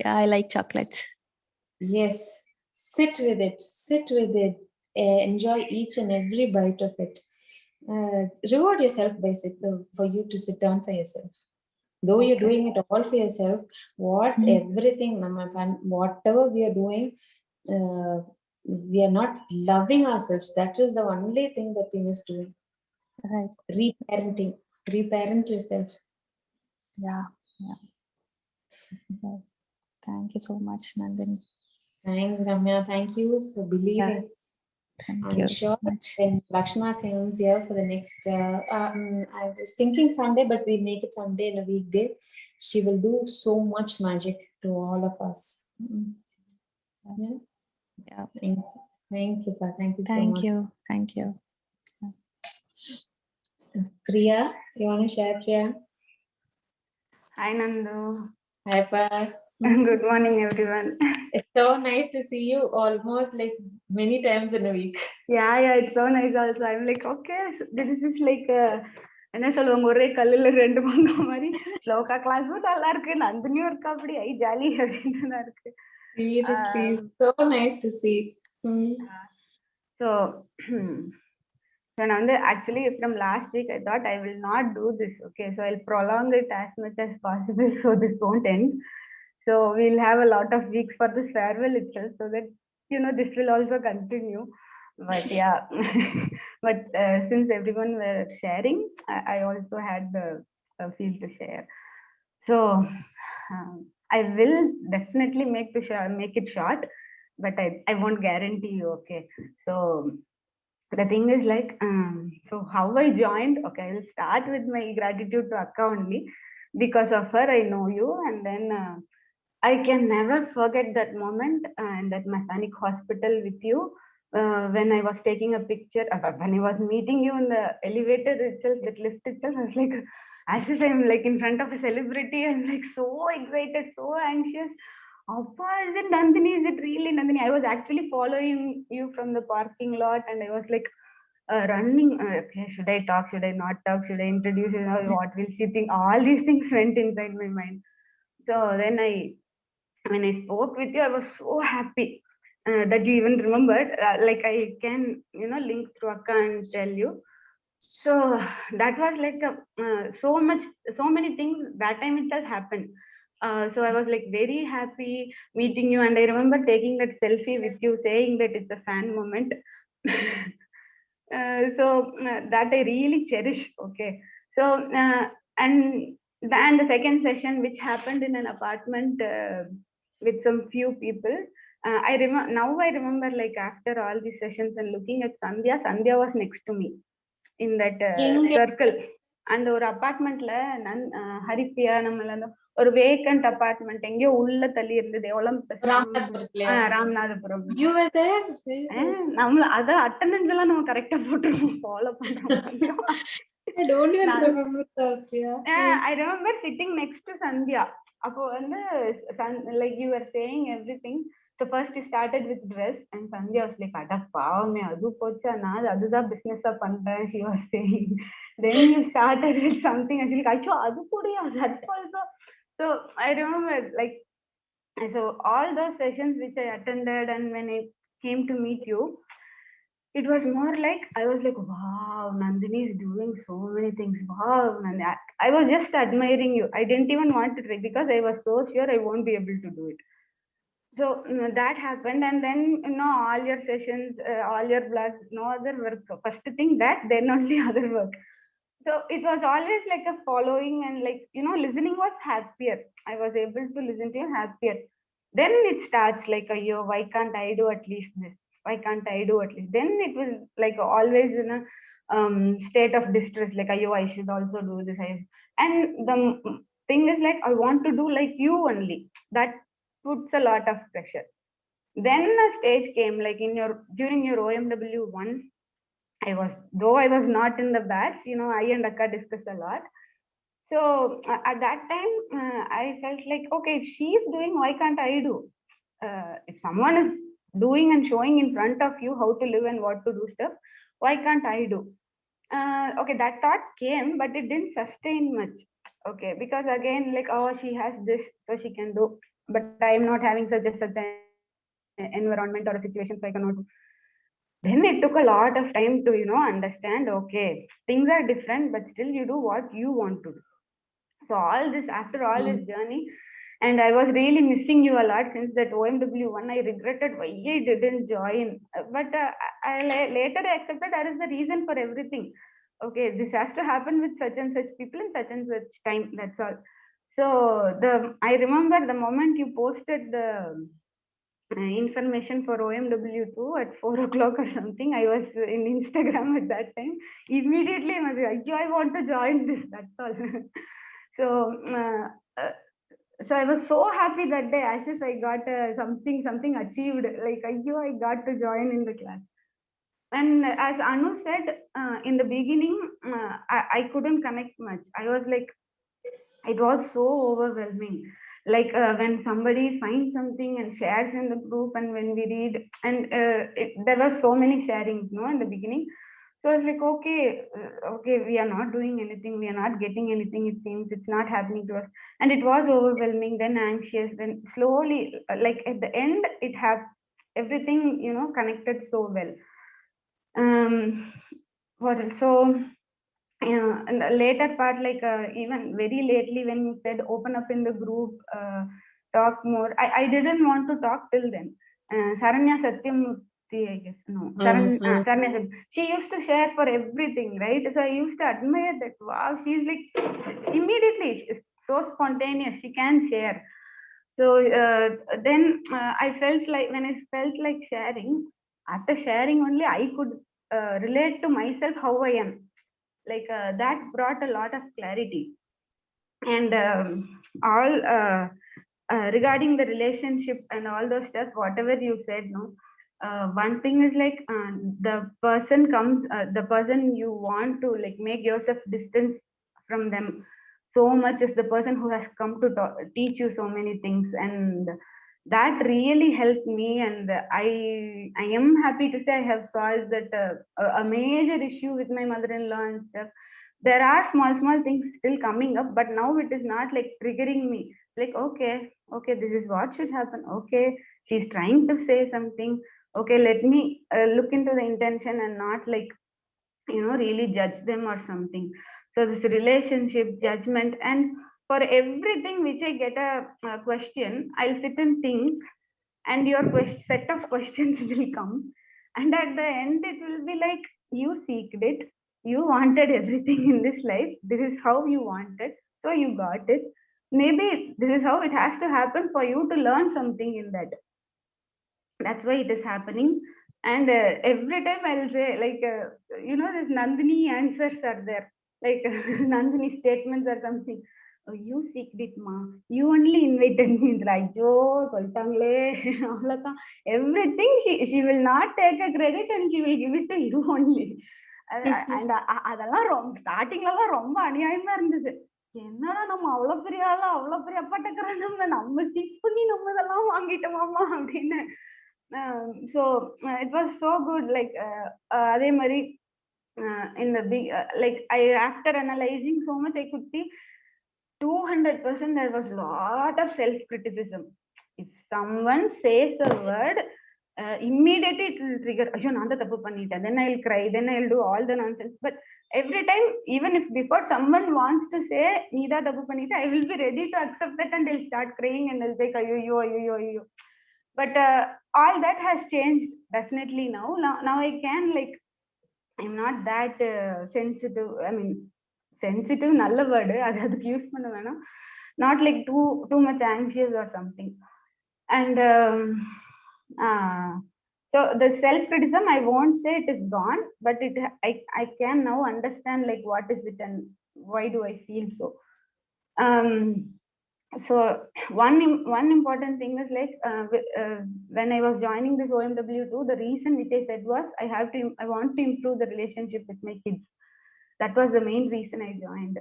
Yeah, I like chocolates. Yes, sit with it, enjoy each and every bite of it. Reward yourself by for you to sit down for yourself. Though you're doing it all for yourself, everything, whatever we are doing, we are not loving ourselves. That is the only thing that we must do. Right. Reparent yourself. Yeah. Right. Thank you so much, Nandini. Thanks, Ramya. Thank you for believing. Thank I'm you sure so much. when Lakshana comes here for the next, I was thinking Sunday, but we make it Sunday in a weekday. She will do so much magic to all of us. Yeah. Yeah. Thank you, Pa. Thank you so Thank much. you. Thank you. Priya, you want to share, Priya? Hi Nandu. Hi, Pa. Good morning everyone. It's so nice to see you almost like many times in a week. Yeah, it's so nice also. I'm like, okay, so this is like என்ன சொல்லுவாங்க ஒரே கல்லுல ரெண்டு மாங்கா மாதிரி ஸ்லோகா கிளாஸும் நல்லா இருக்கு நந்தினியும் இருக்கா அப்படி ஐ ஜாலி அப்படின்னு இருக்கு. Seriously, so nice to see. So நான் வந்து actually from last week I thought I will not do this. Okay, so I'll prolong it as much as possible so this won't end. So we'll have a lot of weeks for this farewell itself so that this will also continue. But yeah, but since everyone were sharing, I also had the feel to share. So I will definitely make it short, but I won't guarantee you. Okay, so the thing is like, so how I joined. Okay, I will start with my gratitude to Akka only. Because of her, I know you, and then I can never forget that moment in that Masonic hospital with you. When I was taking a picture, when I was meeting you in the elevator itself, that lift itself, I was like, as if I'm like in front of a celebrity. I'm like so excited, so anxious. Appa, is it Nandini? Is it really Nandini? I was actually following you from the parking lot, and I was like running. Okay, should I talk? Should I not talk? Should I introduce? You know, what will she think? All these things went inside my mind. So then when I spoke with you, I was so happy that you even remembered. Like I can, link through Akka and tell you. So that was like so many things that time itself happened. So I was like very happy meeting you, and I remember taking that selfie with you, saying that it's a fan moment. That I really cherish. Okay, so and the second session, which happened in an apartment with some few people. I remember now. I remember, like, after all these sessions and looking at Sandhya. Sandhya was next to me in that circle. And ஒரு அபார்ட்மெண்ட்ல ஹரிப்பியா நம்மள அந்த ஒரு vacant apartment எங்கேயோ உள்ள தள்ளி இருந்தது ராமநாதபுரம். நம்மள அத அட்டெண்டன்ஸ் எல்லாம் நம்ம கரெக்டா போட்டுருவோம், ஃபாலோ பண்றோம். I remember sitting next to Sandhya. அப்போ வந்து like you were saying everything. So first you started with dress, and Sandhya was like, அட பாவமே அது போச்சா, நான் அதுதான் பிசினஸா பண்றேன், she was saying. Then you started with something, and she's like, ஐயோ அது கூடயா, that also. So I remember, like, so all those sessions which I attended, and when I came to meet you, it was more like, I was like, wow, Nandini is doing so many things. Wow, Nandini. I was just admiring you. I didn't even want to try because I was so sure I won't be able to do it. So that happened, and then all your sessions, all your blogs, no other work. First thing that, then only other work. So it was always like a following, and like, listening was happier. I was able to listen to you happier. Then it starts like, yo, why can't I do at least this? Why can't I do at least? Then it was like always in a state of distress, like, yo, I should also do this. And the thing is, like, I want to do like you only. That puts a lot of pressure. Then a stage came, like during your OMW 1, though I was not in the batch, I and Akka discussed a lot. So at that time, I felt like, okay, if she is doing, why can't I do? If someone is doing and showing in front of you how to live and what to do stuff, why can't I do? Okay, that thought came, but it didn't sustain much. Okay, because again, like, oh, she has this, so she can do, but I am not having such an environment or a situation, so I cannot do. Then it took a lot of time to, understand, okay, things are different, but still you do what you want to do. So after all this journey, and I was really missing you a lot since that OMW 1. I regretted why I didn't join, but I later accepted that is the reason for everything. Okay, this has to happen with such and such people in such and such time. That's all. So I remember the moment you posted the information for OMW2 at 4 o'clock or something. I was in Instagram at that time. Immediately I was like, I want to join this. That's all. So I was so happy that day, as if I got something achieved. Like, I got to join in the class. And as Anu said, in the beginning, I couldn't connect much. I was like, it was so overwhelming. Like when somebody finds something and shares in the group, and when we read, and there were so many sharings, in the beginning. So I was like, okay, we are not doing anything, we are not getting anything, it seems it's not happening to us. And it was overwhelming, then anxious, then slowly, like at the end, it had everything, connected so well. What else? So and the later part, like even very lately, when you said open up in the group, talk more, I didn't want to talk till then. Saranya Satyam Shakti, I guess. No, Saranya. She used to share for everything, right? So I used to admire that. Wow, she's like immediately she's so spontaneous. She can share. So then I felt like when I felt like sharing, after sharing only I could relate to myself how I am. Like that brought a lot of clarity. And all regarding the relationship and all those stuff, whatever you said, no. One thing is like the person you want to like make yourself distance from them so much is the person who has come to teach you so many things, and that really helped me. And I am happy to say I have solved that a major issue with my mother-in-law and stuff. There are small things still coming up, but now it is not like triggering me. Like, okay, this is what should happen. Okay, she's trying to say something. Okay, let me look into the intention and not like, really judge them or something. So this relationship judgment, and for everything which I get a question, I'll sit and think, and your set of questions will come, and at the end it will be like, you seeked it, you wanted everything in this life, this is how you wanted, so you got it. Maybe this is how it has to happen for you to learn something in that. That's why it is happening. And every time I'll say like this Nandini answers are there, like Nandini statements or something. Oh, you seeked it, ma, you only invited me. Like, everything she will not take a credit and she will give it to you only. And அதெல்லாம் ஸ்டார்டிங்லாம் ரொம்ப அநியாயமா இருந்தது. என்னடா நம்ம அவ்வளவு பெரிய ஆளா, அவ்வளவு பெரிய அப்பாட்டக்கிறோம், நம்ம ஸ்டிக் பண்ணி நம்ம இதெல்லாம் வாங்கிட்டோமாமா அப்படின்னு. So it was so good. Like அதே மாதிரி in the big like I after analyzing so much I could see 200% there was lot of self criticism. If someone says a word, immediately it will trigger, ayyo naan tappu panniten, then I'll cry, then I'll do all the nonsense. But every time, even if before someone wants to say needa tappu pannita, I will be ready to accept that and I'll start crying and I'll say ayyo. But all that has changed definitely now. Now I can like, I'm not that sensitive. I mean, sensitive நல்ல word, அதுக்கு use பண்ண வேணாம். Not like too much anxious or something. And so the self criticism, I won't say it is gone, but I can now understand like what is it and why do I feel so. So one important thing is like when I was joining this OMW2, the reason which I said was I want to improve the relationship with my kids. That was the main reason I joined.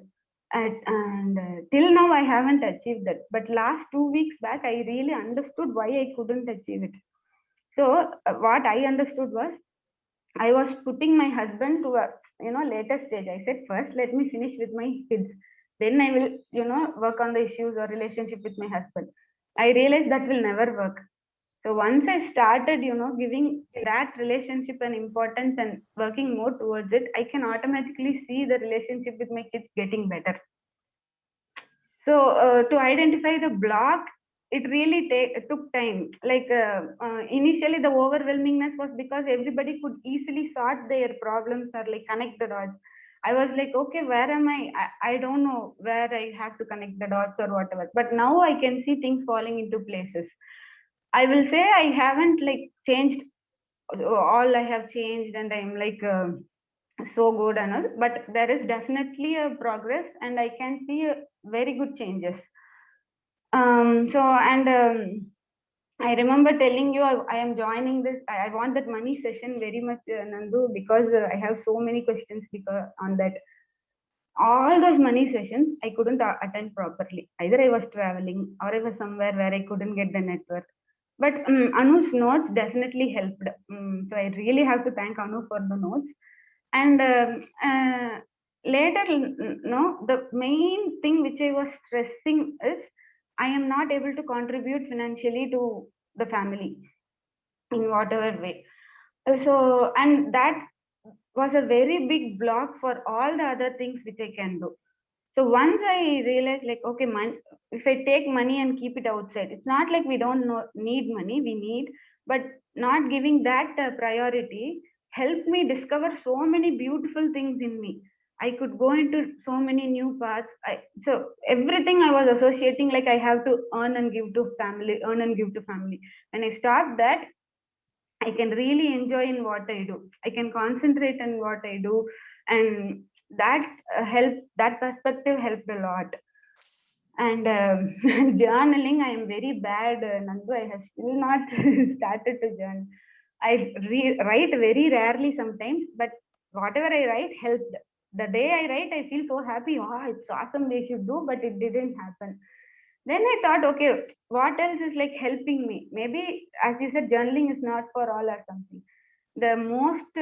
And till now I haven't achieved that. But last 2 weeks back, I really understood why I couldn't achieve it. So what I understood was, I was putting my husband to a later stage. I said, first let me finish with my kids, then I will work on the issues or relationship with my husband. I realized that will never work. So once I started giving that relationship an importance and working more towards it, I can automatically see the relationship with my kids getting better. So to identify the block, it really took time. Like initially the overwhelmingness was because everybody could easily sort their problems or like connect the dots. I was like, okay, where am I don't know where I have to connect the dots or whatever. But now I can see things falling into places. I will say I haven't like changed all I have changed and I'm like so good and all, but there is definitely a progress and I can see very good changes. So and I remember telling you I am joining this. I want that money session very much, Nandu, because I have so many questions because on that. All those money sessions I couldn't attend properly. Either I was traveling or I was somewhere where I couldn't get the network. But Anu's notes definitely helped. So I really have to thank Anu for the notes. And later, the main thing which I was stressing is I am not able to contribute financially to the family in whatever way. So, and that was a very big block for all the other things which I can do. So once I realized like, okay, if I take money and keep it outside, it's not like we don't need money, we need, but not giving that priority helped me discover so many beautiful things in me. I could go into so many new paths. So everything I was associating, like I have to earn and give to family, earn and give to family. When I stopped that, I can really enjoy in what I do. I can concentrate on what I do, and that that perspective helped a lot. And journaling, I am very bad, Nandu. I have still not started to journal. I write very rarely sometimes, but whatever I write helped. The day I write, I feel so happy. Oh, it's awesome, they should do, but it didn't happen. Then I thought, okay, what else is like helping me? Maybe, as you said, journaling is not for all or something. The most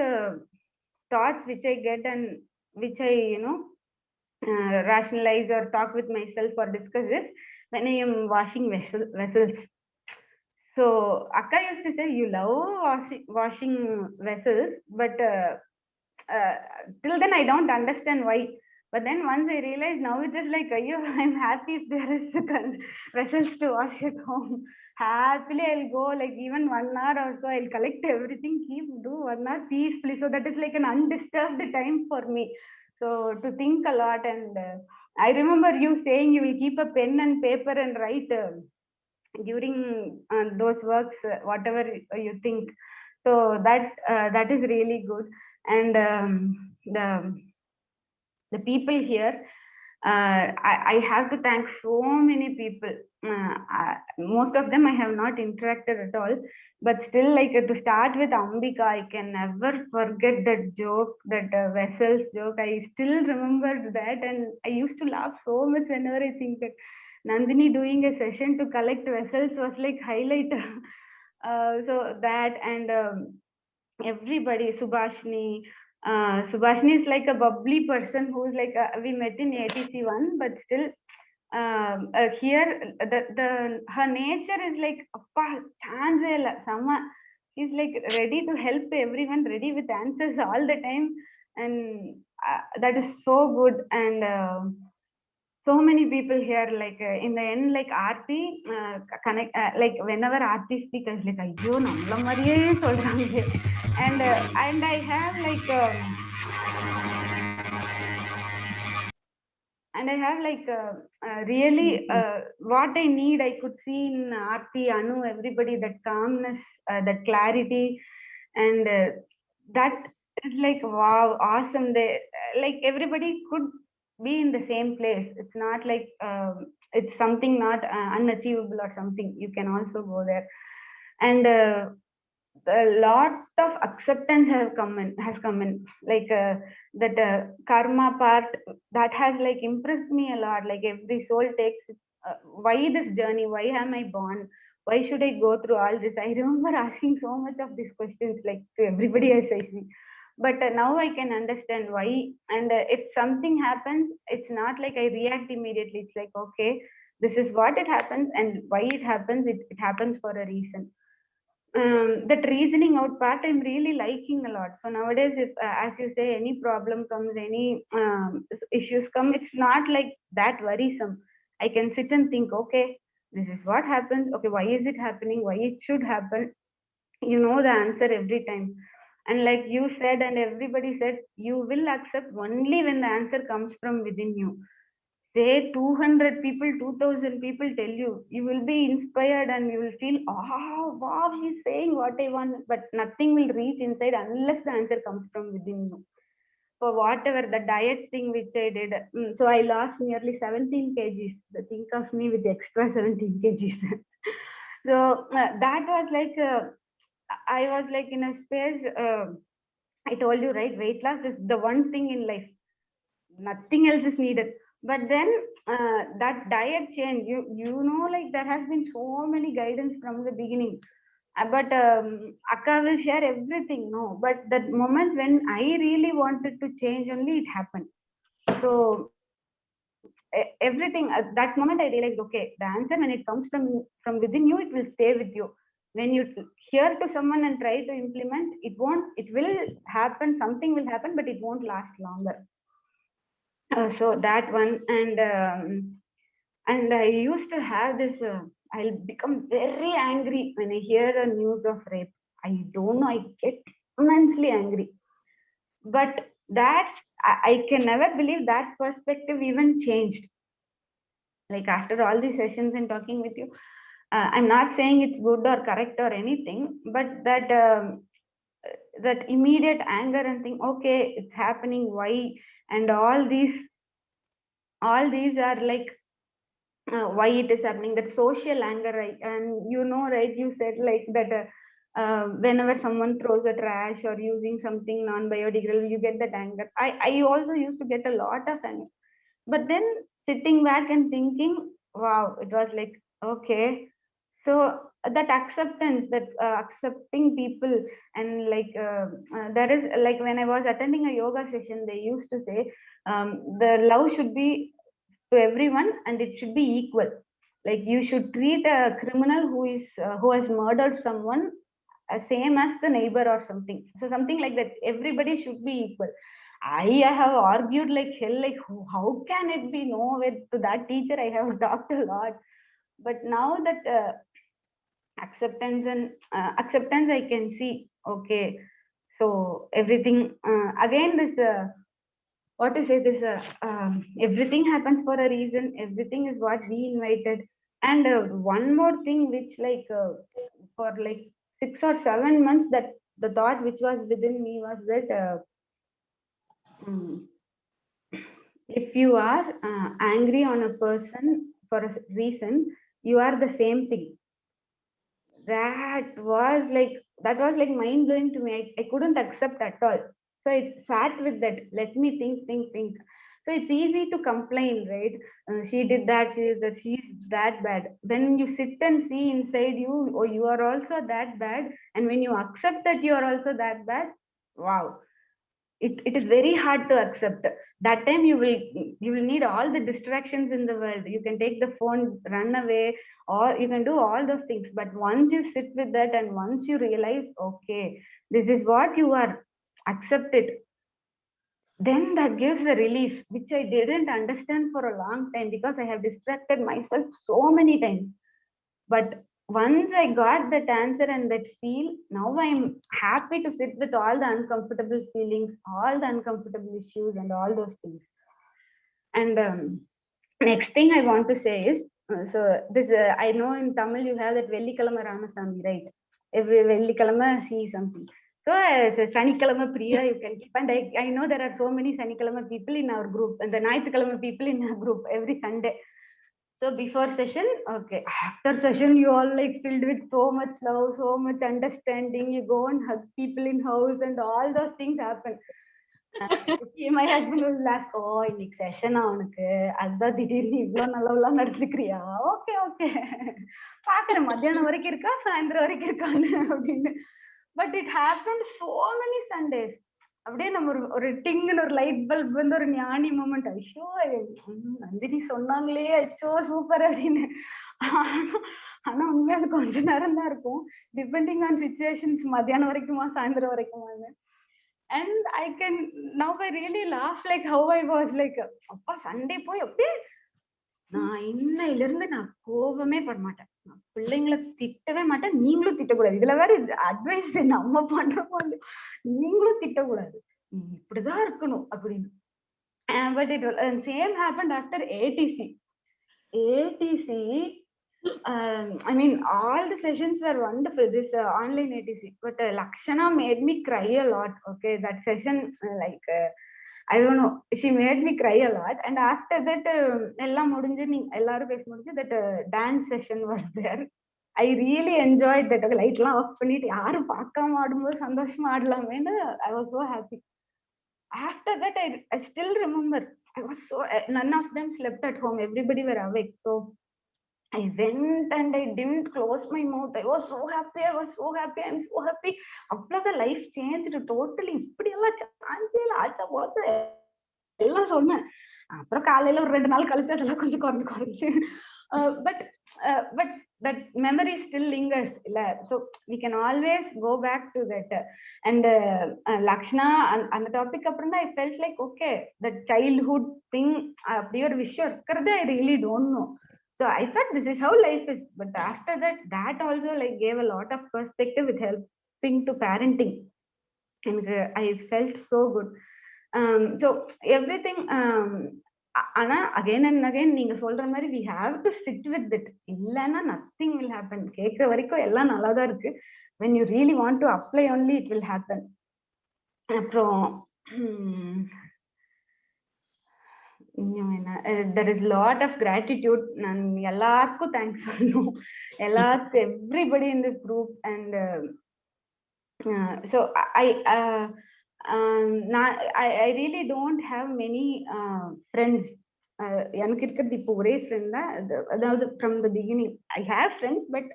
thoughts which I get and which I, rationalize or talk with myself or discuss this when I am washing vessels. So Akka used to say, you love washing vessels, but till then I don't understand why. But then once I realized, now it is like, I'm happy if there is vessels to wash at home. Happily I'll go like even 1 hour or so, I'll collect everything, do 1 hour peacefully. So that is like an undisturbed time for me. So to think a lot. And I remember you saying you will keep a pen and paper and write during those works, whatever you think. So that is really good. And the people here, I have to thank so many people. Most of them I have not interacted at all, but still, like to start with Ambika, I can never forget that joke, that vessels joke. I still remembered that, and I used to laugh so much whenever I think that Nandini doing a session to collect vessels was like highlight. So that, and everybody, Subhashni is like a bubbly person who's like, we met in ATC1, but still here her nature is like, appa, chance hai illa, sama. She's like ready to help everyone, ready with answers all the time, and that is so good. And so many people here, like in the end, like Aarti, connect, like whenever Aarti speaks, I was like, ayyo, nammala mariye solranga. And I have like really what I need, I could see in Aarti, Anu, everybody, that calmness, that clarity, and that is like, wow, awesome. They like everybody could be in the same place. It's not like it's something not unachievable or something. You can also go there. And a lot of acceptance has come in, like that karma part, that has like impressed me a lot. Like every soul takes why this journey, why am I born, why should I go through all this? I remember asking so much of these questions, like to everybody as I see. But now I can understand why. And if something happens, it's not like I react immediately. It's like, okay, this is what it happens, and why it happens, it happens for a reason. That reasoning out part I'm really liking a lot. So nowadays, if as you say, any problem comes, any issues come, it's not like that worrisome. I can sit and think, okay, this is what happens. Okay, why is it happening? Why it should happen? You know the answer every time. And like you said, and everybody said, you will accept only when the answer comes from within you. Say 200 people, 2000 people tell you, you will be inspired and you will feel, oh, wow, she's saying what I want, but nothing will reach inside unless the answer comes from within you. For whatever the diet thing which I did, so I lost nearly 17 kgs. So think of me with extra 17 kgs. So that was like, I was like in a space, I told you, right? Weight loss is the one thing in life. Nothing else is needed. But then that diet change, you know, like there has been so many guidance from the beginning. But Akka will share everything, no. But that moment when I really wanted to change, only it happened. So everything at that moment I realized, okay, the answer when it comes from within you, it will stay with you. When you hear to someone and try to implement, it will happen, something will happen, but it won't last longer. So that one, and I used to have this, I'll become very angry when I hear a news of rape. I don't know, I get immensely angry. But that I can never believe that perspective even changed. Like after all these sessions and talking with you, I'm not saying it's good or correct or anything, but that immediate anger and think, okay, it's happening, why, and all these are like, why it is happening, that social anger, right? And you know, right, you said like that, whenever someone throws a trash or using something non-biodegradable, you get that anger. I also used to get a lot of anger. But then sitting back and thinking, wow, it was like, okay, so that acceptance, that accepting people, and like there is, like when I was attending a yoga session, they used to say, the love should be to everyone and it should be equal. Like you should treat a criminal who has murdered someone same as the neighbor or something. So something like that, everybody should be equal. I have argued like hell, like how can it be no? With to that teacher I have talked a lot. But now that acceptance I can see, okay, so everything, again this, what to say, this, everything happens for a reason, everything is what we invited. And one more thing which like, for like 6 or 7 months, that the thought which was within me was that, mm, if you are angry on a person for a reason, you are the same thing. That was like mind blowing to me. I couldn't accept at all. So it sat with that. Let me think. So it's easy to complain, right? She did that, she did that, she's that bad. Then you sit and see inside you, oh, you are also that bad. And when you accept that you are also that bad, wow, it is very hard to accept. That time you will need all the distractions in the world. You can take the phone, run away, or you can do all those things. But once you sit with that and once you realize, okay, this is what you are, accept it, then that gives a relief which I didn't understand for a long time, because I have distracted myself so many times. But once I got that answer and that feel, now I'm happy to sit with all the uncomfortable feelings, all the uncomfortable issues, and all those things. And next thing I want to say is, so this, I know in Tamil you have that Vellikalama Ramasamy, right? Every Vellikalama see something. So Sanikalama Priya, you can keep. And I know there are so many Sanikalama people in our group, and the Naithikalama people in our group every Sunday. So before session, okay. After session, you all like filled with so much love, so much understanding. You go and hug people in house, and all those things happen. My husband will laugh. Oh, இன்னைக்கு session அவனுக்கு அதுதான் திடீர்னு இவ்வளவு நல்லவெல்லாம் நடந்துக்கிறியா? Okay okay, பாக்குறேன் மத்தியானம் வரைக்கும் இருக்கா, சாயந்தரம் வரைக்கும் இருக்கான்னு அப்படின்னு. But it happened so many Sundays. அப்படியே நம்ம ஒரு டிங்குன்னு ஒரு லைட் பல்ப் வந்து ஒரு ஞானி மூமெண்ட். ஐயோ நந்தினி சொன்னாங்களே, அச்சோ சூப்பர் அப்படின்னு. ஆனா உண்மையா அது கொஞ்ச நேரம் தான் இருக்கும், டிபெண்டிங் ஆன் சிச்சுவேஷன்ஸ். மத்தியானம் வரைக்குமா சாயந்தரம் வரைக்குமான்னு. And I can now I really laugh like how I was like, அப்பா சண்டே போய் அப்படியே நான் இன்னையில இருந்து நான் கோபமே பட மாட்டேன், நான் பிள்ளைங்களை திட்டவே மாட்டேன், நீங்களும் திட்டக்கூடாது. இதுல வேற அட்வைஸ் நம்ம பண்றோம், நீங்களும் திட்டக்கூடாது, நீ இப்படிதான் இருக்கணும் அப்படின்னு. But it will, and same happened after ATC. I mean, all the sessions were wonderful, this online ATC. But Lakshana made me cry a lot. Okay, that session, I don't know, she made me cry a lot. And after that, எல்லாம் முடிஞ்சு எல்லாரும் பேச முடிஞ்சு, that dance session was there. I really enjoyed that. Light எல்லாம் of பண்ணிட்டு யாரும் பார்க்காம ஆடும்போது சந்தோஷமா ஆடலாமேன்னு I was so happy. After that, I still remember, I was so, none of them slept at home, everybody were awake. So I went and I didn't close my mouth. I was so happy. I'm so happy. After the life changed totally. இப்படி எல்லாம் சான்ஸே இல்ல, ஆச்சா போச்சா எல்லாம் சொன்னேன். அப்புறம் காலையில ஒரு 2 நாள் கழிச்சு அதெல்லாம் கொஞ்சம் குறைஞ்சு. But that memory still lingers. So we can always go back to that. And Lakshana and the topic appranda, I felt like okay, that childhood thing apdiye or vishayam irukradhu I really don't know. So I thought this is how life is, but after that also like gave a lot of perspective with helping to parenting, and I felt so good. So everything, ஆனா again and again நீங்க சொல்ற மாதிரி we have to sit with it. இல்லைன்னா nothing will happen. கேட்கிற வரைக்கும் எல்லாம் நல்லா தான் இருக்கு. When you really want to apply only it will happen. அப்புறம் there is lot of gratitude. நான் எல்லாருக்கும் தேங்க்ஸ் சொல்லணும், எல்லாருக்கும் everybody in this group. And so I really don't have many friends. எனக்கு இருக்கிறது இப்போ ஒரே ஃப்ரெண்ட் தான். அதாவது from the beginning I have friends, but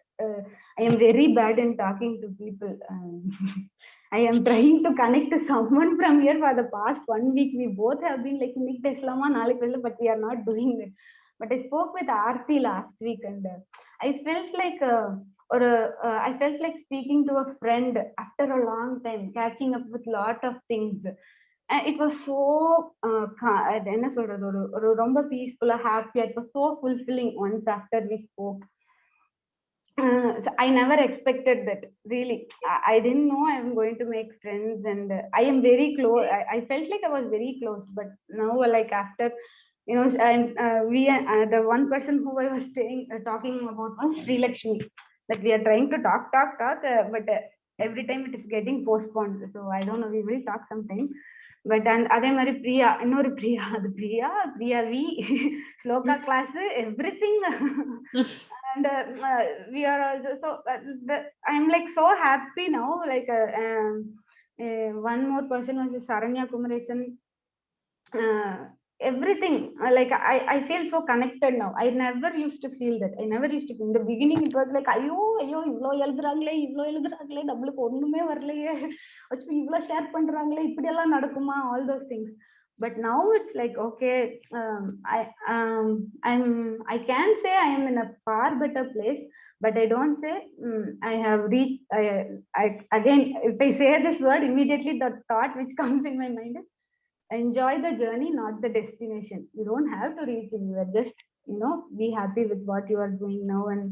I am very bad in talking to people. I am trying to connect to someone from here for the past 1 week. We both have been like இன்னைக்கு பேசலாமா நாளைக்கு பேசலாம், but we are not doing it. But I spoke with Aarti last week, and I felt like I felt like speaking to a friend after a long time, catching up with lot of things. And it was so என்ன சொல்றது, ஒரு ரொம்ப பீஸ்ஃபுல்லா ஹாப்பியா, it was so fulfilling once after we spoke. So I never expected that, really. I didn't know I am going to make friends, and I am very close. I felt like I was very close, but now like after, you know, and we the one person who I was talking about was Sri Lakshmi. That we are trying to talk, but every time it is getting postponed. So I don't know, we will talk sometime. But and அதே மாதிரி பிரியா, இன்னொரு பிரியா, அது Priya V sloka class everything. And we are also so I'm like so happy now. Like one more person was Saranya Kumaresan. Everything, like I feel so connected now. I never used to feel that. I never used to feel. In the beginning it was like ஐயோ இவ்ளோ எழுதுறாங்களே நம்மளுக்கு ஒண்ணுமே வரலையே, அச்சோ இவ்ளோ share பண்றாங்களே, இப்படி எல்லாம் நடக்குமா, all those things. But now it's like okay, I can say I am in a far better place, but I don't say I have reached. I again, if I say this word, immediately the thought which comes in my mind is enjoy the journey, not the destination. You don't have to reach anywhere. Just, you know, be happy with what you are doing now and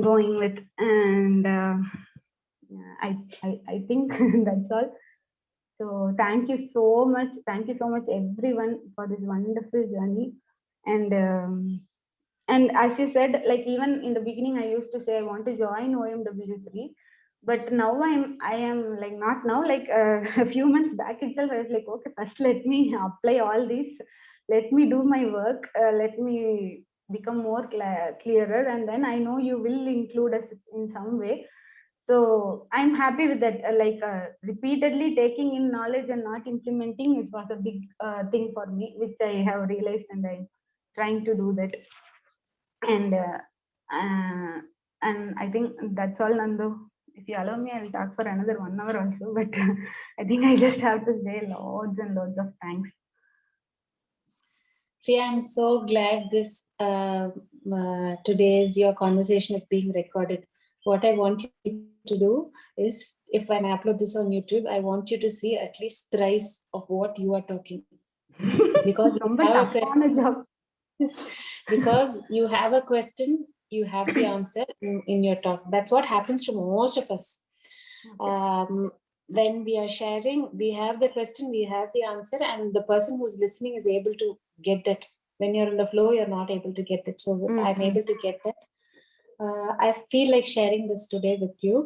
going with. And I think that's all. So thank you so much. Thank you so much everyone for this wonderful journey. And as you said, like even in the beginning I used to say I want to join OMW3. But now I am like not now, like a few months back itself I was like okay, first let me apply all these, let me do my work, let me become more clearer, and then I know you will include us in some way. So I'm happy with that. Repeatedly taking in knowledge and not implementing, it was a big thing for me, which I have realized, and I'm trying to do that. And I think that's all, Nandu. If you allow me, I will talk for another 1 hour also, but I think I just have to say loads and loads of thanks. Priya, I'm so glad this today's your conversation is being recorded. What I want you to do is, if I upload this on YouTube, I want you to see at least thrice of what you are talking. Because you have a question. Because you have a question, you have the answer in your talk. That's what happens to most of us. When we are sharing, we have the question, we have the answer, and the person who's listening is able to get that. When you're in the flow, you're not able to get that. So I'm able to get that. I feel like sharing this today with you.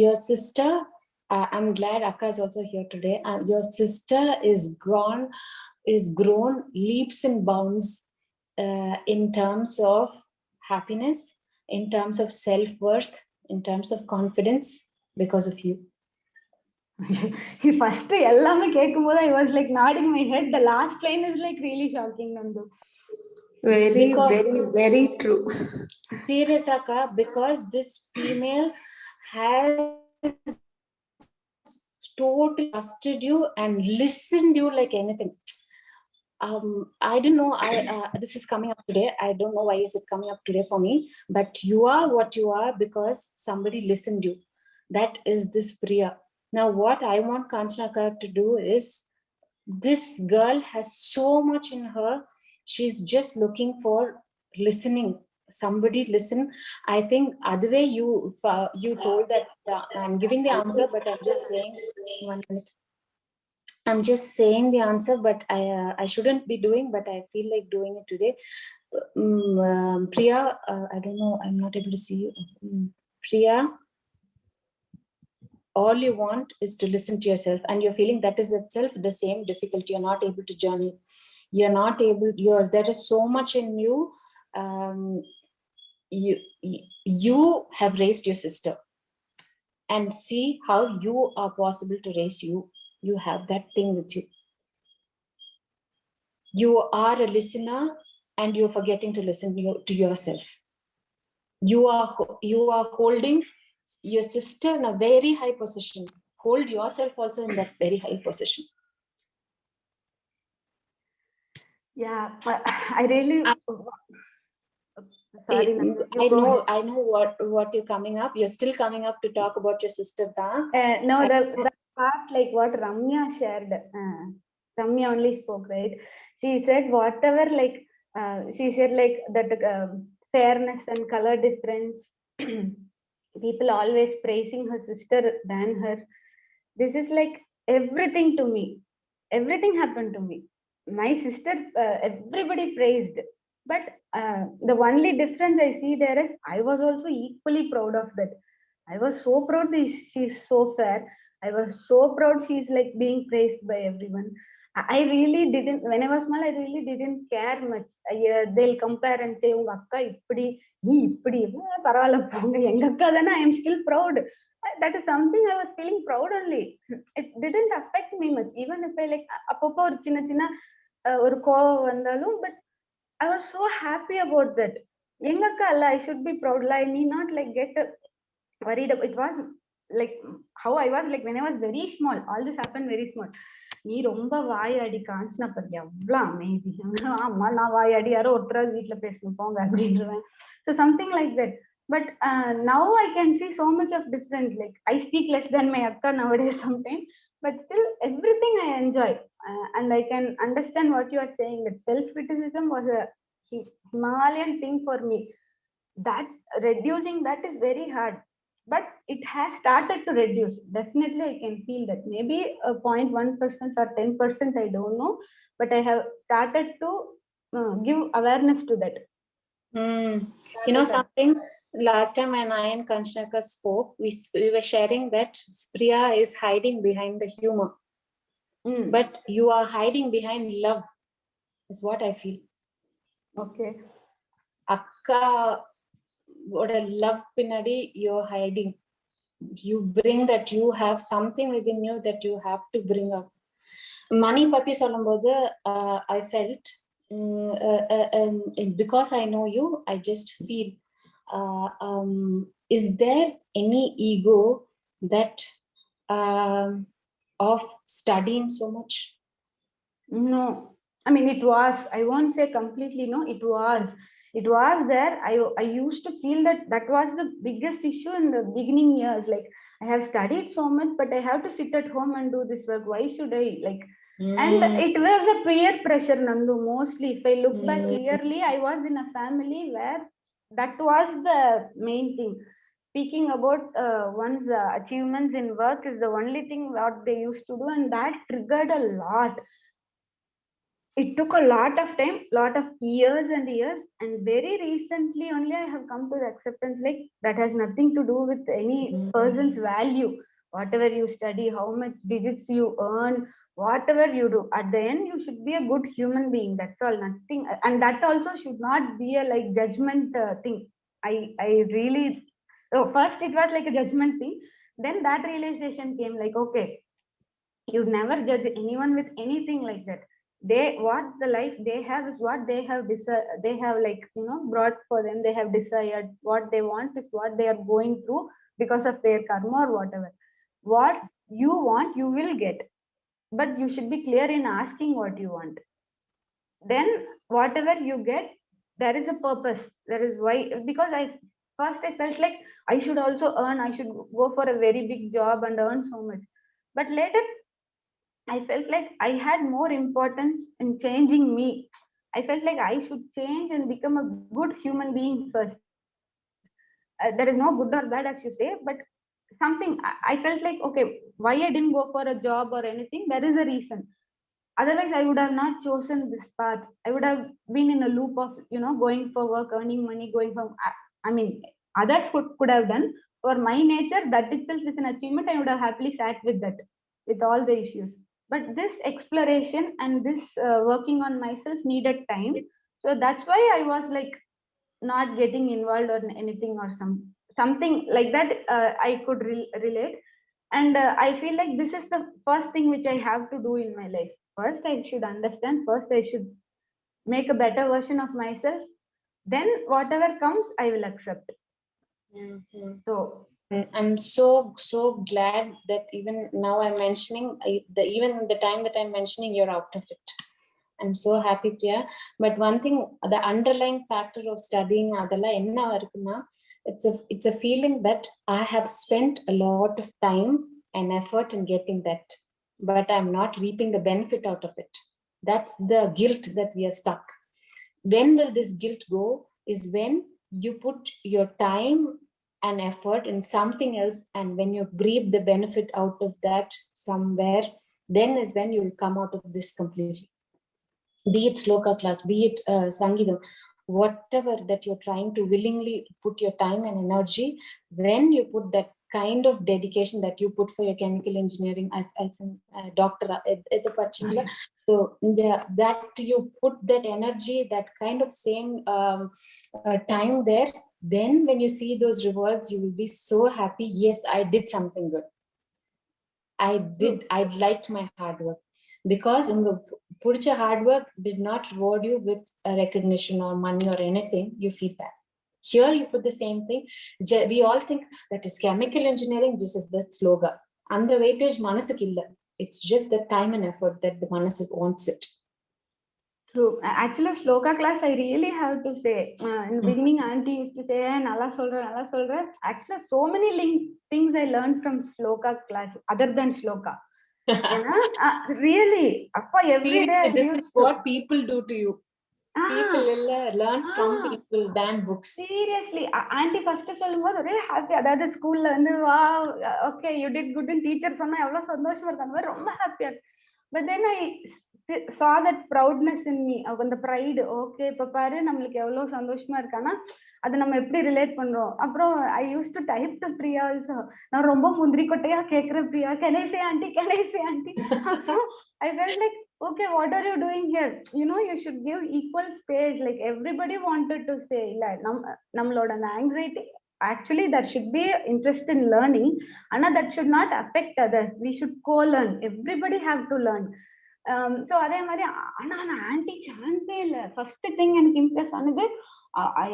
Your sister, I'm glad Akka is also here today. Your sister is grown leaps and bounds in terms of happiness, in terms of self-worth, in terms of confidence, because of you. First ellame kekkumbodhu I was like nodding my head. The last line is like really shocking, Nandu. Very true. Serious, Akka, because this female has totally trusted you and listened you like anything. I don't know. This is coming up today. I don't know why is it coming up today for me. But you are what you are because somebody listened you. That is this Priya. Now, what I want Kanchanaka to do is, this girl has so much in her. She's just looking for listening. Somebody listen. I think other way you told that I'm giving the answer, but I'm just saying 1 minute. I'm just saying the answer, but I shouldn't be doing, but I feel like doing it today. Priya, I don't know. I'm not able to see you. Priya, all you want is to listen to yourself, and you're feeling that is itself the same difficulty. You're not able to journey. You're not able. There is so much in you. You have raised your sister, and see how you are possible to raise you. You have that thing with you. You are a listener, and you're forgetting to listen to yourself. You are holding your sister in a very high position. Hold yourself also in that very high position. Yeah, I really. Sorry, I know what you're coming up. You're still coming up to talk about your sister, no, the part like what Ramya shared. Ramya only spoke, right? She said whatever, like she said, like that fairness and color difference. People always praising her sister than her. This is like everything to me. Everything happened to me. My sister, everybody praised, but the only difference I see there is I was also equally proud of that. I was so proud that she's so fair. I was so proud she's like being praised by everyone. I really didn't, when I was small, I really didn't care much. They'll compare and say, "Unga akka ippadi, nee ippadi, paravailla ponga, enga akka dana." I am still proud. That is something I was feeling proud only. It didn't affect me much. Even if I like, appo or chinna chinna or கோவம் வந்தாலும், but I was so happy about that. எங்க அக்கா அல்ல, I should be proud. I need not like get worried about. It was like how I was like when I was very small. All this happened very small. நீ ரொம்ப வாயாடி காஞ்சனா பத்தி அவ்வளவு அமைதி. அம்மா நான் வாயாடி யாரோ ஒருத்தராவது வீட்டுல பேசணும் போங்க அப்படின்றவேன். So something like that. But now I can see so much of difference. Like I speak less than my akka nowadays sometimes, but still everything I enjoy, and I can understand what you are saying. That self-criticism was a Himalayan thing for me. That reducing that is very hard, but it has started to reduce. Definitely I can feel that. Maybe a 0.1% or 10%, I don't know, but I have started to give awareness to that. You know something, last time when I and Kanchanaka spoke, we were sharing that Priya is hiding behind the humor, but you are hiding behind love, is what I feel. Okay. Akka, what a love pinadi you're hiding. You bring that, you have something within you that you have to bring up. Money pati solumbodhu, I felt because I know you, I just feel is there any ego that of studying so much? No, I mean, it was, I won't say completely no, it was there. I used to feel that was the biggest issue in the beginning years. Like I have studied so much, but I have to sit at home and do this work. Why should I like? And it was a peer pressure, Nandu, mostly. If I look back clearly, I was in a family where that was the main thing. Speaking about one's achievements in work is the only thing what they used to do, and that triggered a lot. It took a lot of time, lot of years and years, and very recently only I have come to the acceptance like that has nothing to do with any person's value. Whatever you study, how much digits you earn, whatever you do, at the end you should be a good human being. That's all, nothing. And that also should not be a like judgment thing. I really, first it was like a judgment thing, then that realization came like, okay, you never judge anyone with anything like that. They, what the life they have is what they have they have like, you know, brought for them. They have desired what they want is what they are going through because of their karma or whatever. What you want you will get, but you should be clear in asking what you want. then whatever you get, there is a purpose. There is why, because I felt like I should also earn, I should go for a very big job and earn so much. But later I felt like I had more importance in changing me. I felt like I should change and become a good human being first. There is no good or bad, as you say, but something I felt like, okay, why I didn't go for a job or anything, there is a reason. Otherwise I would have not chosen this path. I would have been in a loop of, going for work, earning money, going from, I mean, others could have done. For my nature, that itself is an achievement. I would have happily sat with that, with all the issues. But this exploration and this working on myself needed time. So that's why I was like not getting involved or anything, or something like that. I could relate. And I feel like this is the first thing which I have to do in my life. First I should understand, first I should make a better version of myself, then whatever comes I will accept. Mhm. So I'm so glad that even now I'm mentioning, even the time that I'm mentioning, you're out of it. I'm so happy, Priya. But one thing, the underlying factor of studying adala enna irukuna, it's a feeling that I have spent a lot of time and effort in getting that, but I'm not reaping the benefit out of it. That's the guilt that we are stuck. When will this guilt go? Is when you put your time and effort in something else, and when you reap the benefit out of that somewhere, then is when you will come out of this completely. Be it sloka class, be it Sangeetam, whatever that you're trying to willingly put your time and energy, when you put that kind of dedication that you put for your chemical engineering as a doctor at the Pachingla, so that you put that energy, that kind of same time there, then when you see those rewards, you will be so happy. Yes, I did something good. I liked my hard work, because Puricha hard work did not reward you with a recognition or money or anything. You feel that. Here you put the same thing. We all think that is chemical engineering, this is the slogan. And the weightage manasukku illa. It's just the time and effort that the manasu wants it. true. Actually, sloka class, I really have to say, in the beginning auntie used to say, nalla solra. Actually, so many things I learned from sloka class other than sloka. Really, every day I this used is what people do to you. People learn from Ah. people than books. Seriously, auntie first சொல்லும்போது ஒரே happy. அதாவது ஸ்கூல்ல வந்து வா, okay you did good teacher சொன்னா எவ்வளவு சந்தோஷமா இருக்கு, அந்த மாதிரி ரொம்ப ஹாப்பியா இருக்கு. But then I saw that proudness in me, அந்த ப்ரைடு. ஓகே, இப்ப பாரு நம்மளுக்கு எவ்வளவு சந்தோஷமா இருக்கானா, அதை நம்ம எப்படி ரிலேட் பண்றோம். அப்புறம் I use to type to Priya also. நான் ரொம்ப முந்திரி கொட்டையா கேட்கிறேன், Priya can I say aunty, can I say aunty. அப்புறம் I felt like, okay, what are you doing here? You should give equal space. Like everybody wanted to say, nammaloda anxiety, actually that should be interest in learning, and that should not affect others. We should co-learn. Everybody have to learn. So அதே மாதிரி ஆனா anti சான்ஸே இல்ல. First thing எனக்கு Impress ஆனது,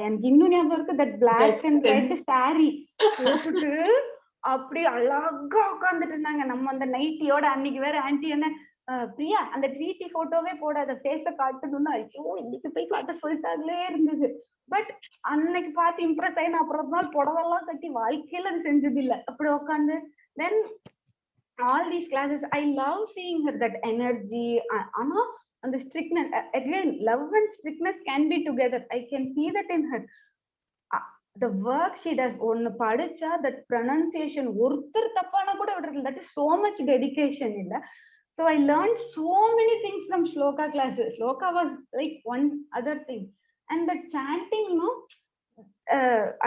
எனக்கு இன்னும் ஞாபகம் இருக்கு, that black and white sari போட்டுட்டு அப்படி அழகா உட்கார்ந்துட்டு இருந்தாங்க. நம்ம அந்த நைட்டியோட அன்னைக்கு வேற ஆன்டி என்ன, பிரியா அந்த ட்வீட்டி போட்டோவே போடாத, ஃபேஸ காட்டணும்னு, ஐயோ இன்னைக்கு போய் காட்ட சொல்லிட்டாங்களே இருந்தது. பட் அன்னைக்கு பார்த்து இம்ப்ரெஸ் ஆகி நான் அப்புறம் நாள் புடவெல்லாம் கட்டி வாழ்க்கையில அது செஞ்சது இல்ல. அப்படி உட்காந்து தென் all these classes, I love seeing her, that energy. Ana and the strictness, again, love and strictness can be together. I can see that in her. The work she does, ஒன்னு படிச்சா that pronunciation ஒருத்தர் தப்பானா கூட விடுறது, that is so much dedication illa. So I learned so many things from sloka classes. Sloka was like one other thing. And the chanting,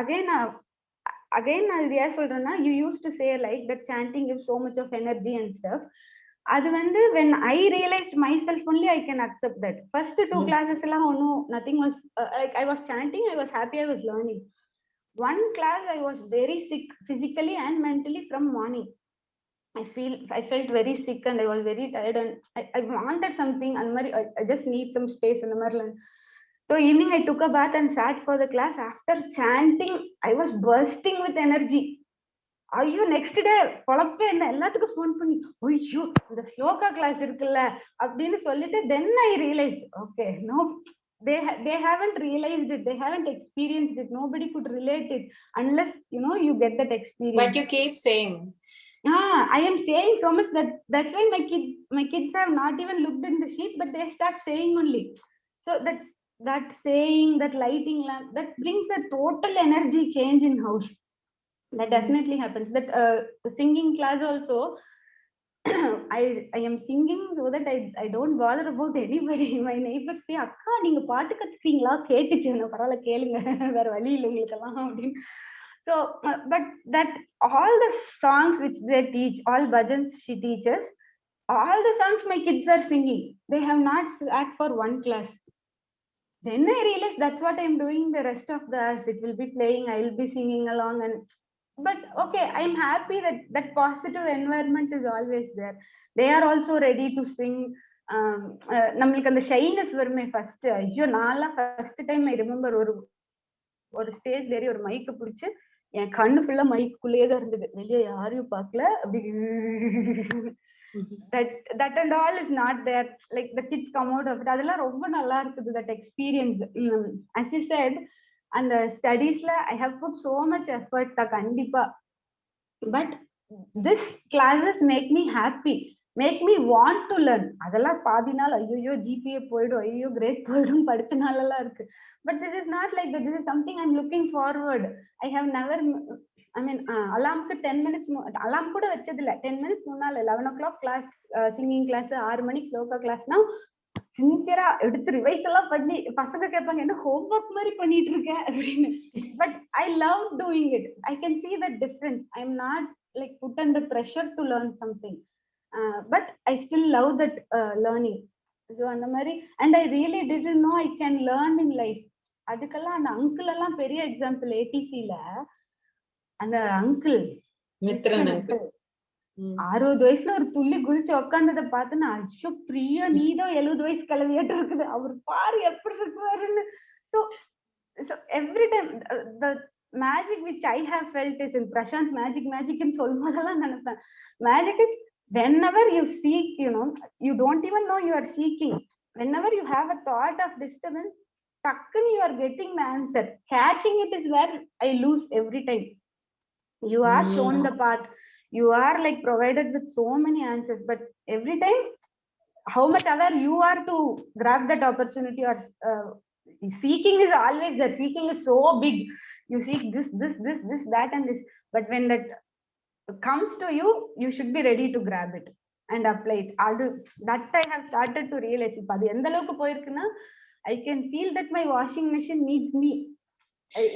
again நான் இது ஏன் சொல்றேன்னா, you used to say like that chanting gives so much of energy and stuff. அது வந்து when I realized myself only, I can accept that. First two classes எல்லாம் ஒன்னும் nothing was like, I was chanting, I was happy, I was learning. One class I was very sick physically and mentally from morning. I felt very sick and I was very tired and I wanted something, and I just need some space and so evening I took a bath and sat for the class. After chanting, I was bursting with energy. ஐயோ next day பொழப்பே என்ன, எல்லாத்துக்கும் phone பண்ணி ஐயோ இந்த shloka class இருக்குல்ல அப்படின்னு சொல்லிட்டு then I realised okay no they haven't realized it, they haven't experienced it, nobody could relate it unless you get that experience. But you keep saying. I am saying so much that's why my kids have not even looked in the sheet, but they start saying only. So that saying, that lighting lamp, that brings a total energy change in house. That definitely happens. That singing class also, I am singing so that I don't bother about anybody. My neighbors say, akka நீங்க பாட்டு கத்துக்கிறீங்களா, கேட்டுச்சு பரவாயில்ல கேளுங்க வேற வழி இல்லை உங்களுக்கெல்லாம் அப்படின்னு. So but that all the songs which they teach, all bhajans she teaches, all the songs my kids are singing, they have not sat for one class. Then I realized that's what I'm doing the rest of the hours. It will be playing, I will be singing along, and but okay, I'm happy that positive environment is always there. They are also ready to sing. நம்மளுக்கு அந்த shyness வருமே first. ஐயோ நான்லாம் first time I remember ஒரு ஸ்டேஜ்ல ஏறி ஒரு மைக்கு பிடிச்சு என் கண்ணு ஃபுல்லா மைக்குள்ளேயே தான் இருந்தது, வெளியே யாரையும் பார்க்கல. அப்படி that and all is not there, like the kids come out of it. அதெல்லாம் ரொம்ப நல்லா இருக்குது that experience. As you said, அந்த ஸ்டடீஸ்ல I have put so much effort கண்டிப்பா. But this classes make me happy, make me want to learn. அதெல்லாம் பாதி நாள் ஐயோ GPA போயிடும், ஐயோ கிரேட் போயிடும் படிச்ச நாளெல்லாம் இருக்கு. But this is not like that. This is something I'm looking forward. I have never, I mean அலாம்க்கு 10 minutes அலாம் கூட வச்சதில்ல. 10 minutes முன்னால 11 o'clock class, singing class, 6 மணிக்கு ஸ்லோகா கிளாஸ்னா சின்சியரா எடுத்து ரிவைஸ் எல்லாம் பண்ணி பசங்க கேட்பாங்க என்ன ஹோம்ஒர்க் மாதிரி பண்ணிட்டு இருக்க அப்படின்னு. But I love doing it. I can see that difference. I am not like put under pressure to learn something, but I still love that learning. So அந்த மாதிரி, and I really didn't know I can learn in life. அதுக்கெல்லாம் அந்த uncle எல்லாம் பெரிய example. ஏடிசில அந்த uncle Mithran uncle 60 வயசுல ஒரு துள்ளி குதிச்சு உட்காந்ததை பார்த்து நான் ஐயோ பிரியா நீதான் 70 வயசு கிளவியாட்டு இருக்குது, அவர் பாரு எப்படி இருக்குவாருன்னு. So every time the magic which I have felt is in Prashant magic ன்னு சொல்லும் போதெல்லாம் நினைப்பேன், magic is whenever you seek, you don't even know you are seeking. Whenever you have a thought of disturbance, takkun you are getting the answer. Catching it is where I lose every time. You are shown the path, you are like provided with so many answers, but every time how much aware you are to grab that opportunity, or seeking is always there. Seeking is so big, you seek this that and this, but when that comes to you, you should be ready to grab it and apply it. That I have started to realize. இப்ப அது எந்த அளவுக்கு போயிருக்குன்னா, I can feel that my washing machine needs me.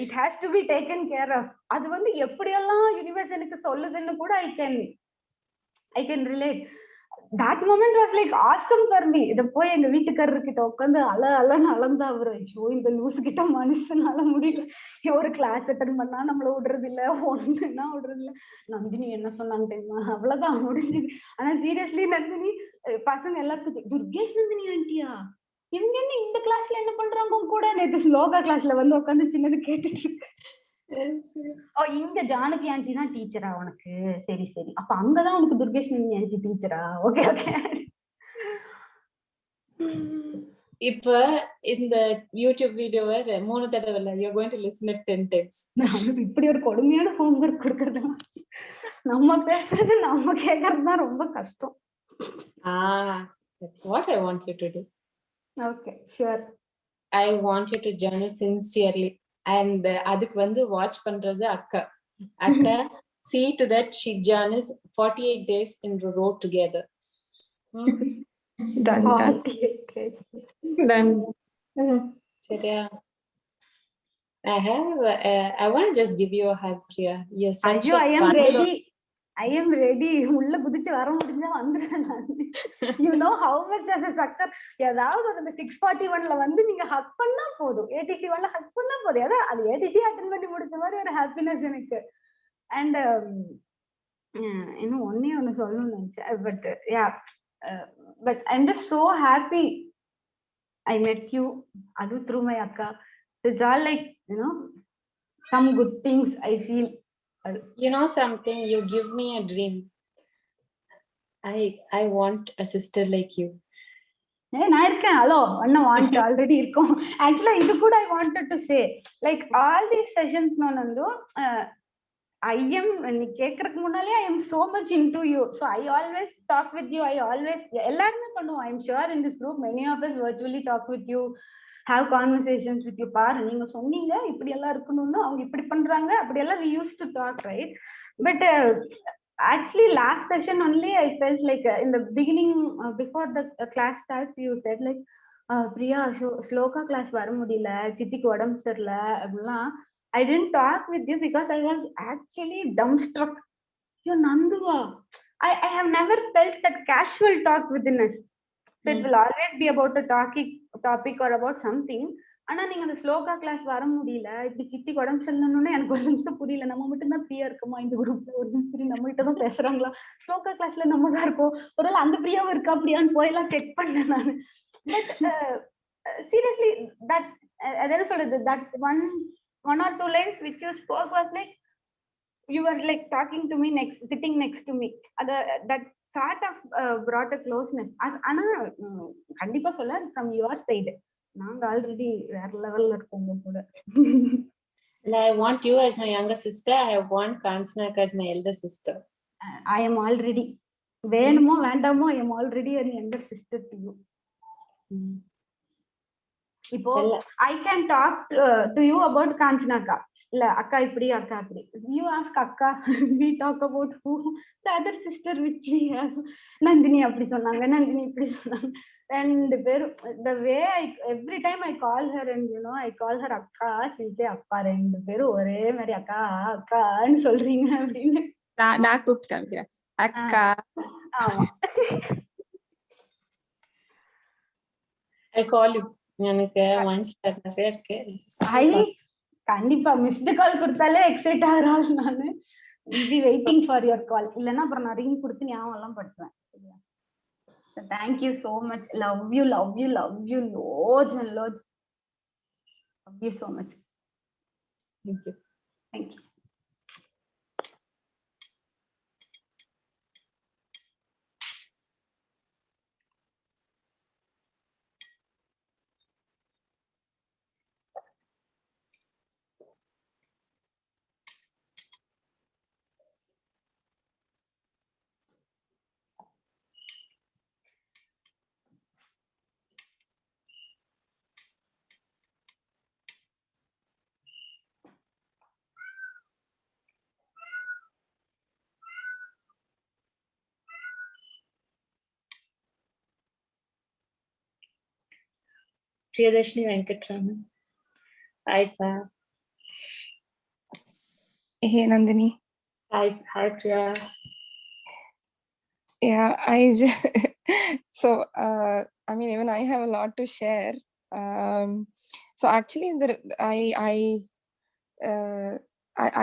It has to be taken care of. அது வந்து எப்படியெல்லாம் universe எனக்கு சொல்லுதுன்னு கூட I can relate. That moment was like awesome for me. இத போய் எங்க வீட்டுக்காரர்கிட்ட உட்காந்து அலன்னு அளந்தா அவரு, ஐயோ இந்த லூசு கிட்ட மனுஷனால முடியல, ஒரு கிளாஸ் அட்டன் பண்ணா நம்மள விடுறது இல்ல, ஒண்ணுன்னா விடுறது இல்ல. நந்தினி என்ன சொன்னாங்க தெரியுமா, அவ்வளவுதான் முடிஞ்சது. ஆனா சீரியஸ்லி நந்தினி பசங்க எல்லாத்துக்கும் துர்கேஷ் நந்தினி ஆண்டியா இவங்க என்ன இந்த கிளாஸ்ல என்ன பண்றாங்க கூட, நேற்று ஸ்லோகா கிளாஸ்ல வந்து உட்காந்து சின்னது கேட்டுட்டு இருக்கு. இங்க ஜானகி ஆண்டி தான் டீச்சரா உனக்கு, சரி அப்ப அங்கதான் உனக்கு துர்கேஷ் நந்தினி ஆண்டி டீச்சரா, ஓகே. இப்ப இந்த யூடியூப் வீடியோவை 3 தடவை இல்ல, you're going to listen it 10 times. இப்படி ஒரு கொடுமையான ஹோம்வொர்க் கொடுக்கறது, நம்ம பேசுறது நம்ம கேட்கறது தான் ரொம்ப கஷ்டம். That's what I want you to do. Okay, sure. I want you to journal sincerely. And அதுக்கு வந்து வாட்ச் பண்றது அக்கா. See to that she journals 48 days in a row together. Done. 48 days. Done. சரியா? I want to just give you a hug, Priya. You're such ஐயோ, I am ready. உள்ள குதிச்சு வர முடிஞ்சா வந்துறேன் நான். You know how much as a sucker, ஏதாவது அந்த 641ல வந்து நீங்க ஹக் பண்ணா போதும், ATC 1ல ஹக் பண்ணா போதும், அது ATC அட்டெண்ட் பண்ணி முடிச்ச மாதிரி ஒரு ஹாப்பினஸ் எனக்கு. அண்ட் இன்னும் ஒண்ணு சொல்லணும்னு நினைச்சேன், but I am just so happy I met you, adu through my akka. It's all like, some good things I feel You know something, you give me a dream. I want a sister like you. நான் இருக்கேன். Hello, ஒன்னும் want already இருக்கும். ஆக்சுவலா இது கூட I wanted to say like all these sessions நான் வந்து I am நீ கேக்குறதுக்கு முன்னாலே I am so much into you. So I always talk with you. I always எல்லாருமே பண்ணுவோம். I am sure in this group many of us virtually talk with you, have conversations with you. பாரு நீங்க சொன்னீங்க இப்படி எல்லாம் இருக்கணும்னு, அவங்க இப்படி பண்றாங்க, அப்படி எல்லாம் we used to talk, right? But actually last session only I felt like in the beginning before the class starts you said like Priya sloka class வர முடியல, சித்திக்கு உடம்பு சரியில்ல அப்படிலாம். I didn't talk with you because I was actually dumbstruck. You Nanduva, I have never felt that casual talk within us. So it will always be about a topic or about something. ஆனா நீங்க அந்த shloka class வர முடியல, இப்படி சித்தி உடம்பு சொல்லணும்னு எனக்கு ஒரு நிமிஷம் புரியல. நம்ம மட்டும் தான் பிரியா இருக்கோமா இந்த குரூப்ல? ஒரு நிமிஷம் நம்ம கிட்ட தான் பேசுறாங்களா? ஸ்லோகா கிளாஸ்ல நம்ம தான் இருக்கோம், ஒருவேளை அந்த பிரியாவும் இருக்கா அப்படியான்னு போயெல்லாம் செக் பண்ணேன் நான். பட் சீரியஸ்லி தட் அதான் சொல்றது, that one or two lines which you spoke was like you were like talking to me sitting next to me. That sort of brought a closeness. ஆனா கண்டிப்பா சொல்ல from your side நாங்க already வேற லெவல்ல இருக்கோம் கூட. I want you as my younger sister. I want Kanchanaka as my elder sister. I am already வேணுமோ வேண்டாமோ I am already a younger sister to you. இப்போ I can talk to you about Kanchanaka. இல்ல அக்கா இப்படி அக்கா அப்படி. You ask அக்கா, we talk about who the other sister which we have. Nandini அப்படி சொன்னாங்க, நந்தினி இப்படி சொன்னாங்க. And the way every time I call her and you know I call her அக்கா, she'll say அக்கா. ரெண்டு பேரும் ஒரே மாதிரி அக்கா அக்கான்னு சொல்றீங்க அப்படின்னு. நான் கூப்பிட்டு காமிக்கிறேன் அக்கா. ஆமா, I call you. எனக்கு ஒன்ஸ் இருக்கு. கண்டிப்பா மிஸ்டு கால் கொடுத்தாலே எக்ஸைட் ஆகுறாள் நானு. be waiting for your call. இல்லன்னா அப்புறம் நான் ரிங் கொடுத்து ஞாபகம் எல்லாம் படுத்துவேன். Thank you so much. Love you loads and loads. Love you so much. Thank you. Thank you. Priyadarshini Venkatraman. Hi, Pa. Hey Nandini. Hi, Priya. Yeah, so I mean even I have a lot to share. So actually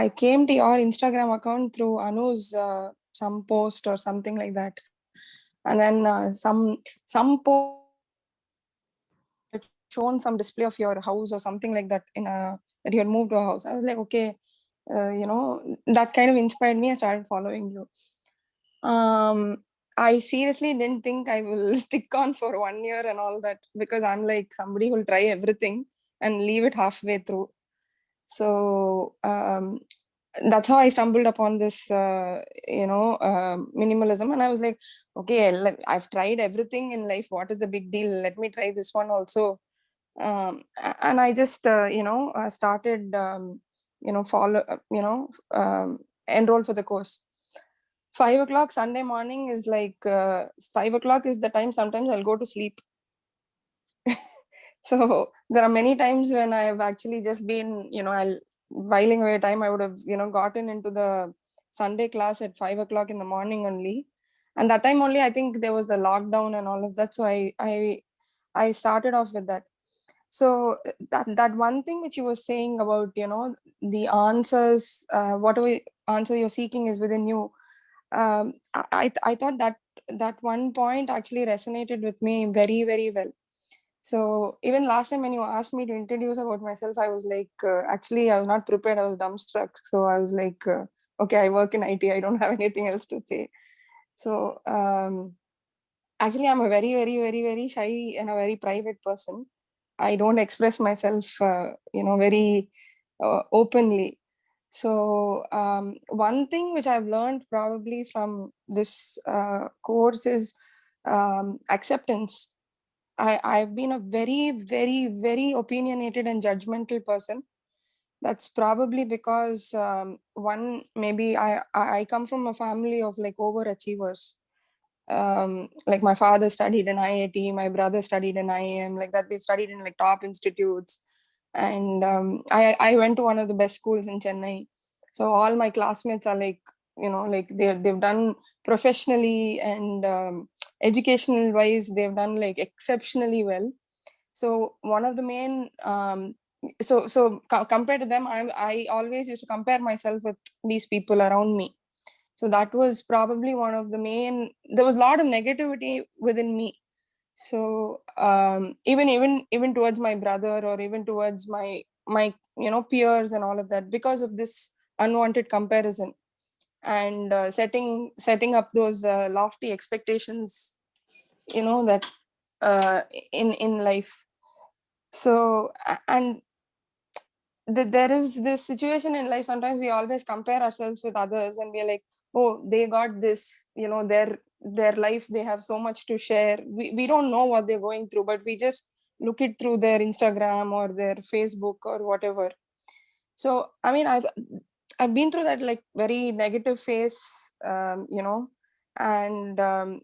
I came to your Instagram account through Anu's some post or something like that, and then some post shown some display of your house or something like that that you had moved to a house. I was like, okay, you know, that kind of inspired me. I started following you. I seriously didn't think I will stick on for 1 year and all that, because I'm like somebody who'll try everything and leave it halfway through. So that's how I stumbled upon this minimalism, and I was like, okay, I've tried everything in life, what is the big deal, let me try this one also. And I just started enroll for the course. 5 o'clock Sunday morning is like 5 o'clock is the time sometimes I'll go to sleep. So there are many times when I have actually just been I'll whiling away time. I would have gotten into the Sunday class at 5 o'clock in the morning only, and that time only I think there was the lockdown and all of that, so I started off with that. So that one thing which you were saying about the answers, whatever answer you're seeking is within you. I thought that one point actually resonated with me very, very well. So even last time when you asked me to introduce about myself, I was like, actually I was not prepared, I was dumbstruck. So I was like, okay, I work in IT, I don't have anything else to say. So actually, I'm a very, very, very, very shy and a very private person. I don't express myself, very openly. So one thing which I've learned probably from this course is acceptance. I've been a very, very, very opinionated and judgmental person. That's probably because one, maybe I come from a family of like overachievers. Like my father studied in IIT, my brother studied in IIM, like that. They've studied in like top institutes, and I went to one of the best schools in Chennai. So all my classmates are like, like they've done professionally and educational wise, they've done like exceptionally well. So one of the main compared to them, I always used to compare myself with these people around me. So that was probably one of the main, there was a lot of negativity within me. So even towards my brother, or even towards my peers and all of that, because of this unwanted comparison, and setting up those lofty expectations, that in life. So and there is this situation in life, sometimes we always compare ourselves with others, and we're like, oh, they got this, their life, they have so much to share. We don't know what they're going through, but we just look it through their Instagram or their Facebook or whatever. So I mean, I've been through that like very negative phase, and I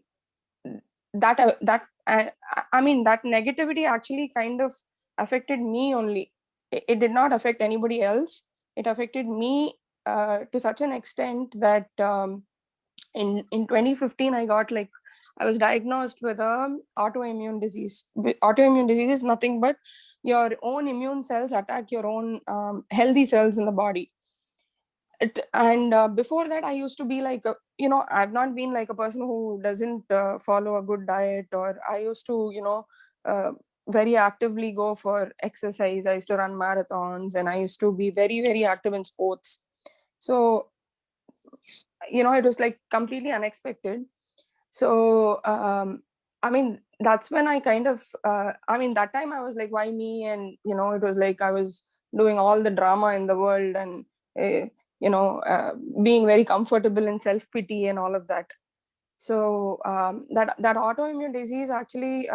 mean, that negativity actually kind of affected me only. It did not affect anybody else. It affected me to such an extent that in 2015 I was diagnosed with a autoimmune disease. Autoimmune disease is nothing but your own immune cells attack your own healthy cells in the body. And before that, I used to be like I've not been like a person who doesn't follow a good diet, or I used to uh, very actively go for exercise. I used to run marathons, and I used to be very, very active in sports. So it was like completely unexpected. So I mean, that's when I kind of I mean, that time I was like, why me? And it was like I was doing all the drama in the world, and uh, being very comfortable in self-pity and all of that. So that autoimmune disease actually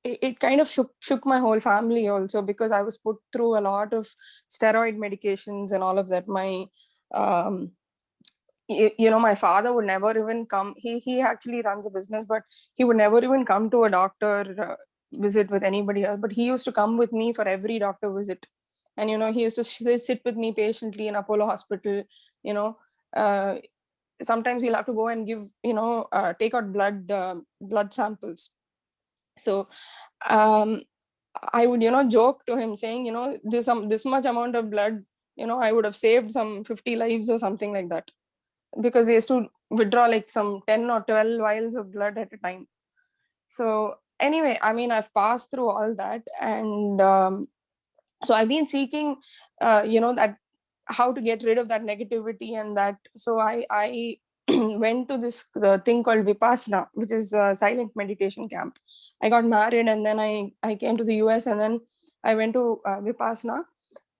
it kind of shook my whole family also, because I was put through a lot of steroid medications and all of that. My um, my father would never even come. He actually runs a business, but he would never even come to a doctor visit with anybody else, but he used to come with me for every doctor visit. And he used to sit with me patiently in Apollo Hospital. you know uh, Sometimes he'll have to go and give take out blood samples. So um I would joke to him, saying, this much amount of blood, I would have saved some 50 lives or something like that, because they used to withdraw like some 10 or 12 vials of blood at a time. So anyway, I mean, I've passed through all that, and so I've been seeking that how to get rid of that negativity, and that. So I went to this thing called Vipassana, which is a silent meditation camp. I got married, and then I came to the US, and then I went to Vipassana.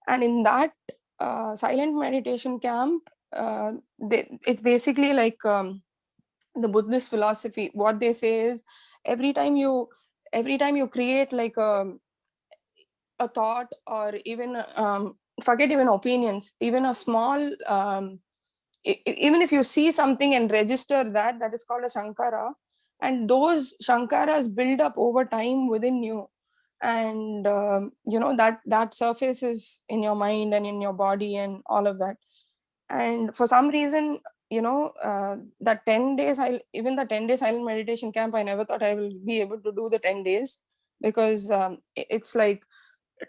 And in that silent meditation camp, it's basically like the Buddhist philosophy. What they say is, every time you create like a thought, or even forget even opinions, even a small even if you see something and register that, that is called a shankara. And those shankaras build up over time within you, and that surfaces in your mind and in your body and all of that. And for some reason, that 10 days, even the 10 day silent meditation camp, I never thought I will be able to do the 10 days, because it's like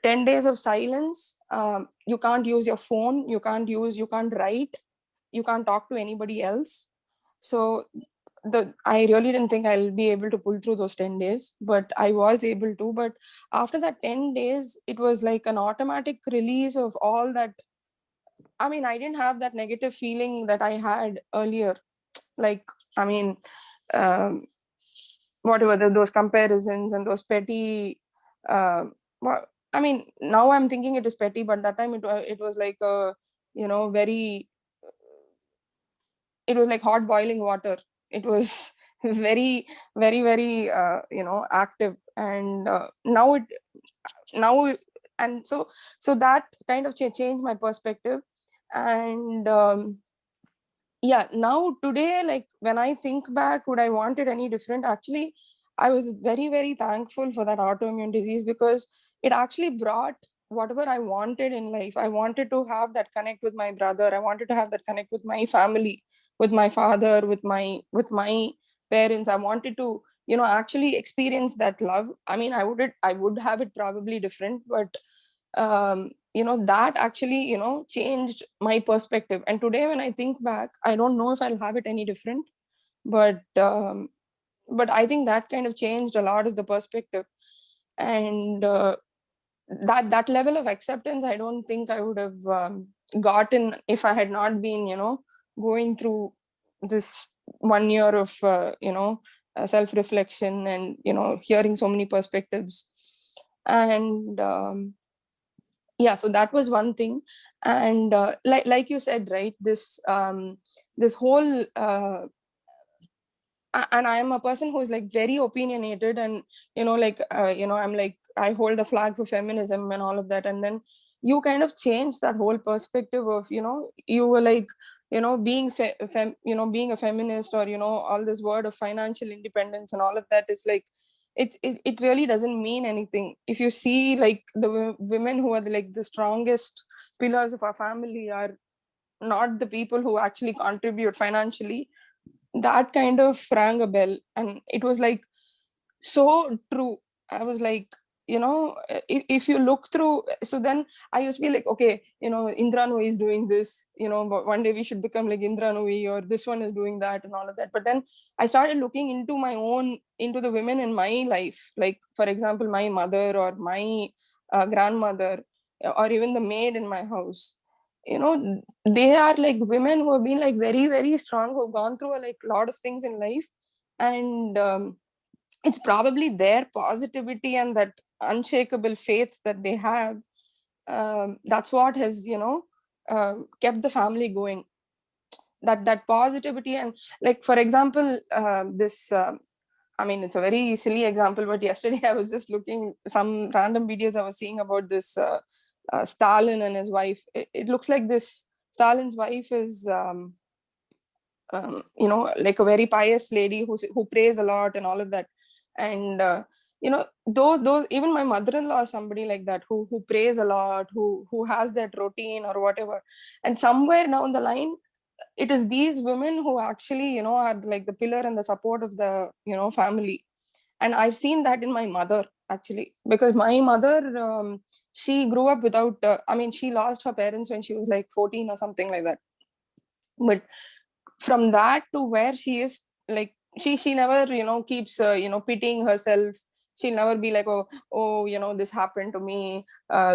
10 days of silence. You can't use your phone, you can't write, you can't talk to anybody else. So I really didn't think I'll be able to pull through those 10 days, but I was able to. But after that 10 days, it was like an automatic release of all that I mean, I didn't have that negative feeling that I had earlier. Like, I mean, whatever those comparisons and those petty. I mean, now I'm thinking it is petty, but that time it was like a, very. It was like hot boiling water. It was very, very, very, active, and now and so that kind of changed my perspective. And yeah, now today, like when I think back, would I want it any different? Actually, I was very, very thankful for that autoimmune disease, because it actually brought whatever I wanted in life. I wanted to have that connect with my brother. I wanted to have that connect with my family, with my father, with my parents. I wanted to, actually experience that love. I mean, I would have it probably different, but that actually, changed my perspective. And today when I think back, I don't know if I'll have it any different, but I think that kind of changed a lot of the perspective. And that level of acceptance, I don't think I would have gotten if I had not been, going through this 1 year of self reflection, and hearing so many perspectives. And yeah, so that was one thing. And like you said, right, this whole and I am a person who is like very opinionated, and I'm like, I hold the flag for feminism and all of that. And then you kind of change that whole perspective of, you were like, being being a feminist, or all this word of financial independence and all of that is like, it really doesn't mean anything. If you see, like, the women who are like the strongest pillars of our family are not the people who actually contribute financially. That kind of rang a bell, and it was like so true. I was like, if you look through, so then I used to be like, okay, Indra Nooyi is doing this, but one day we should become like Indra Nooyi, or this one is doing that and all of that. But then I started looking into the women in my life, like for example my mother, or my grandmother, or even the maid in my house. They are like women who have been like very, very strong, who have gone through like a lot of things in life. And it's probably their positivity and that unshakable faith that they have, that's what has kept the family going. That positivity. And like for example, this I mean, it's a very silly example, but yesterday I was just looking some random videos I was seeing about this Stalin and his wife. It looks like this Stalin's wife is like a very pious lady who prays a lot and all of that. And those even my mother-in-law is somebody like that, who prays a lot, who has that routine or whatever. And somewhere down the line, it is these women who actually are like the pillar and the support of the family. And I've seen that in my mother, actually, because my mother, she grew up without I mean, she lost her parents when she was like 14 or something like that. But from that to where she is, like, she never keeps pitying herself. She'll never be like, oh, this happened to me,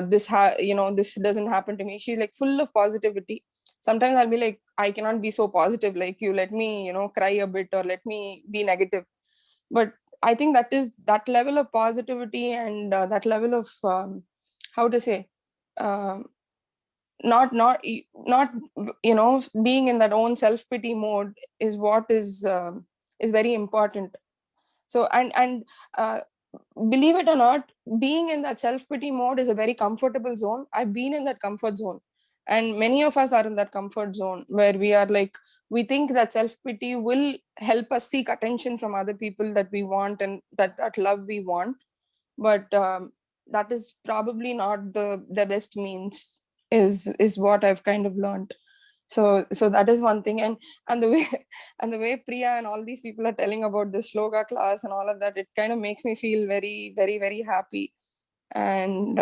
this doesn't happen to me. She's like full of positivity. Sometimes I'll be like, I cannot be so positive like you. Let me cry a bit, or let me be negative. But I think that is that level of positivity, and that level of how to say, um, not being in that own self pity mode is what is very important. So and believe it or not, being in that self pity mode is a very comfortable zone. I've been in that comfort zone, and many of us are in that comfort zone where we are like, we think that self pity will help us seek attention from other people that we want, and that love we want. But that is probably not the best means, is what I've kind of learned. So that is one thing. And the way and the way Priya and all these people are telling about this sloga class and all of that, it kind of makes me feel very, very, very happy. And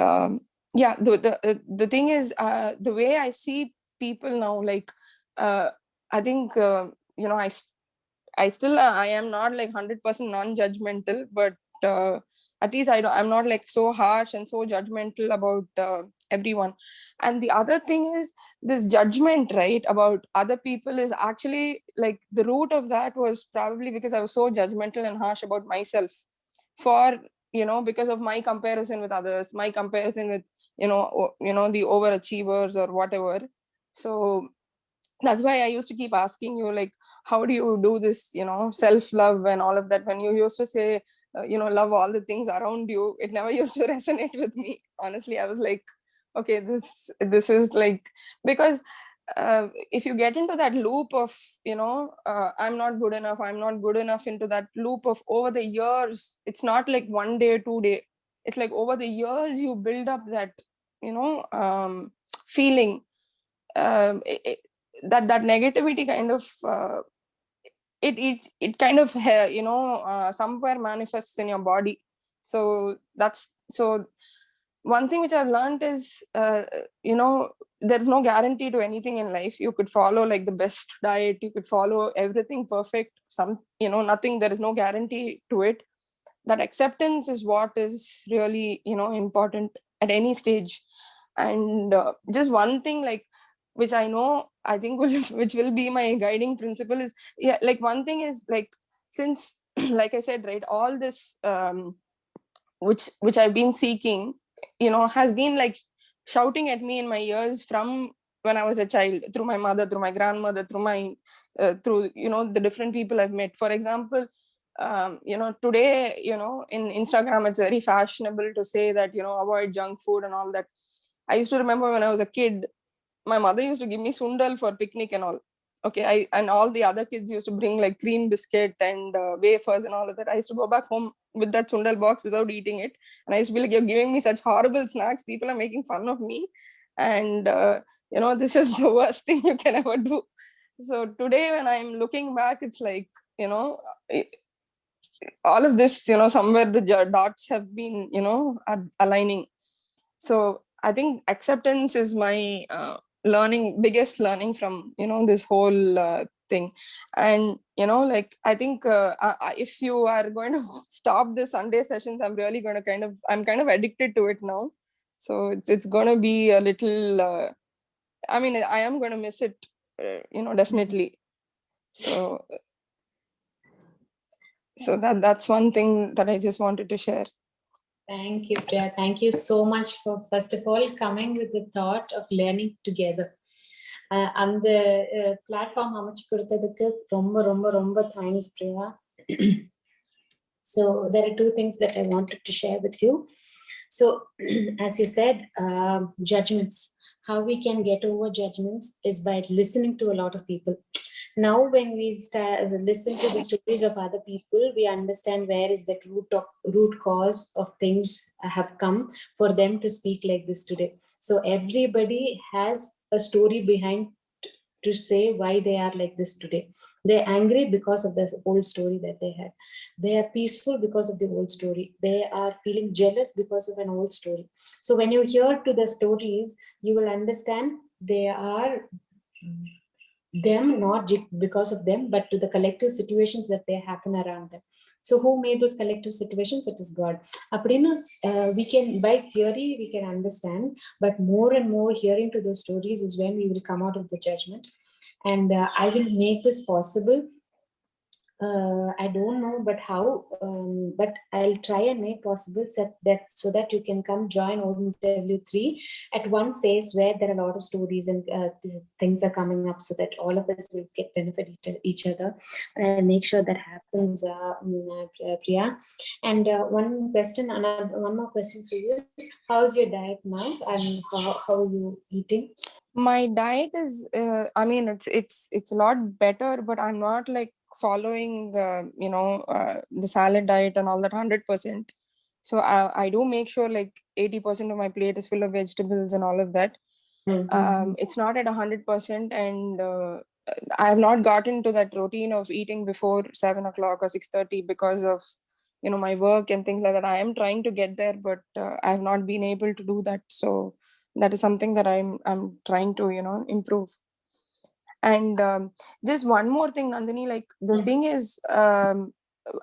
yeah, the thing is, the way I see people now, like, I think I still I am not like 100% non-judgmental, but At least I'm not like so harsh and so judgmental about everyone. And the other thing is, this judgment, right, about other people is actually like the root of that was probably because I was so judgmental and harsh about myself, for because of my comparison with others, my comparison with the overachievers or whatever. So that's why I used to keep asking you, like, how do you do this self love and all of that? When you used to say love all the things around you, it never used to resonate with me. Honestly, I was like, okay, this is like, because if you get into that loop of I'm not good enough, I'm not good enough, into that loop of over the years, it's not like 1 day 2 day, it's like over the years you build up that feeling, that negativity kind of it kind of somewhere manifests in your body. So one thing which I've learned is there's no guarantee to anything in life. You could follow like the best diet, you could follow everything perfect, nothing, there is no guarantee to it. That acceptance is what is really important at any stage. And just one thing, like, which I know, I think which will be my guiding principle is, yeah, like, one thing is, like, since like I said, right, all this which I've been seeking has been like shouting at me in my ears from when I was a child, through my mother, through my grandmother, through my through the different people I've met. For example, today, in Instagram, it's very fashionable to say that avoid junk food and all that. I used to remember when I was a kid, my mother used to give me sundal for picnic and all. Okay, and all the other kids used to bring like cream biscuit and wafers and all of that. I used to go back home with that sundal box without eating it, and I used to be like, you're giving me such horrible snacks, people are making fun of me, and this is the worst thing you can ever do. So today when I'm looking back, it's like, all of this, somewhere the dots have been aligning. So I think acceptance is my biggest learning from this whole thing. And like, I think if you are going to stop the Sunday sessions, I'm really going to I'm kind of addicted to it now. So it's going to be a little I mean, I am going to miss it, definitely. So that's one thing that I just wanted to share. Thank you, Priya. Thank you so much for, first of all, coming with the thought of learning together. அந்த platform அமைச்சு கொடுத்ததுக்கு ரொம்ப ரொம்ப ரொம்ப thanks, Priya. So there are two things that I wanted to share with you. So as you said, judgments, how we can get over judgments is by listening to a lot of people. Now when we listen to the stories of other people, we understand where is that root cause of things have come for them to speak like this today. So everybody has a story behind to say why they are like this today. They're angry because of the old story that they had. They are peaceful because of the old story. They are feeling jealous because of an old story. So when you hear to the stories, you will understand they are them, not because of them, but to the collective situations that they happen around them. So who made those collective situations? It is God. We can, by theory, we can understand, but more and more hearing to those stories is when we will come out of the judgment. And I will make this possible. I don't know, but how? But I'll try and make possible so that you can come join OMW3 at one phase where there are a lot of stories and things are coming up, so that all of us will get benefit each other. And I'll make sure that happens, Priya. And one more question for you is, how's your diet now, and how are you eating? My diet is I mean, it's a lot better, but I'm not like following the salad diet and all that 100%. So I do make sure like 80% of my plate is full of vegetables and all of that. It's not at 100%, and I have not gotten to that routine of eating before 7 o'clock or 6:30 because of my work and things like that. I am trying to get there, but I have not been able to do that. So that is something that I'm trying to improve. And just one more thing, Nandini, like the thing is,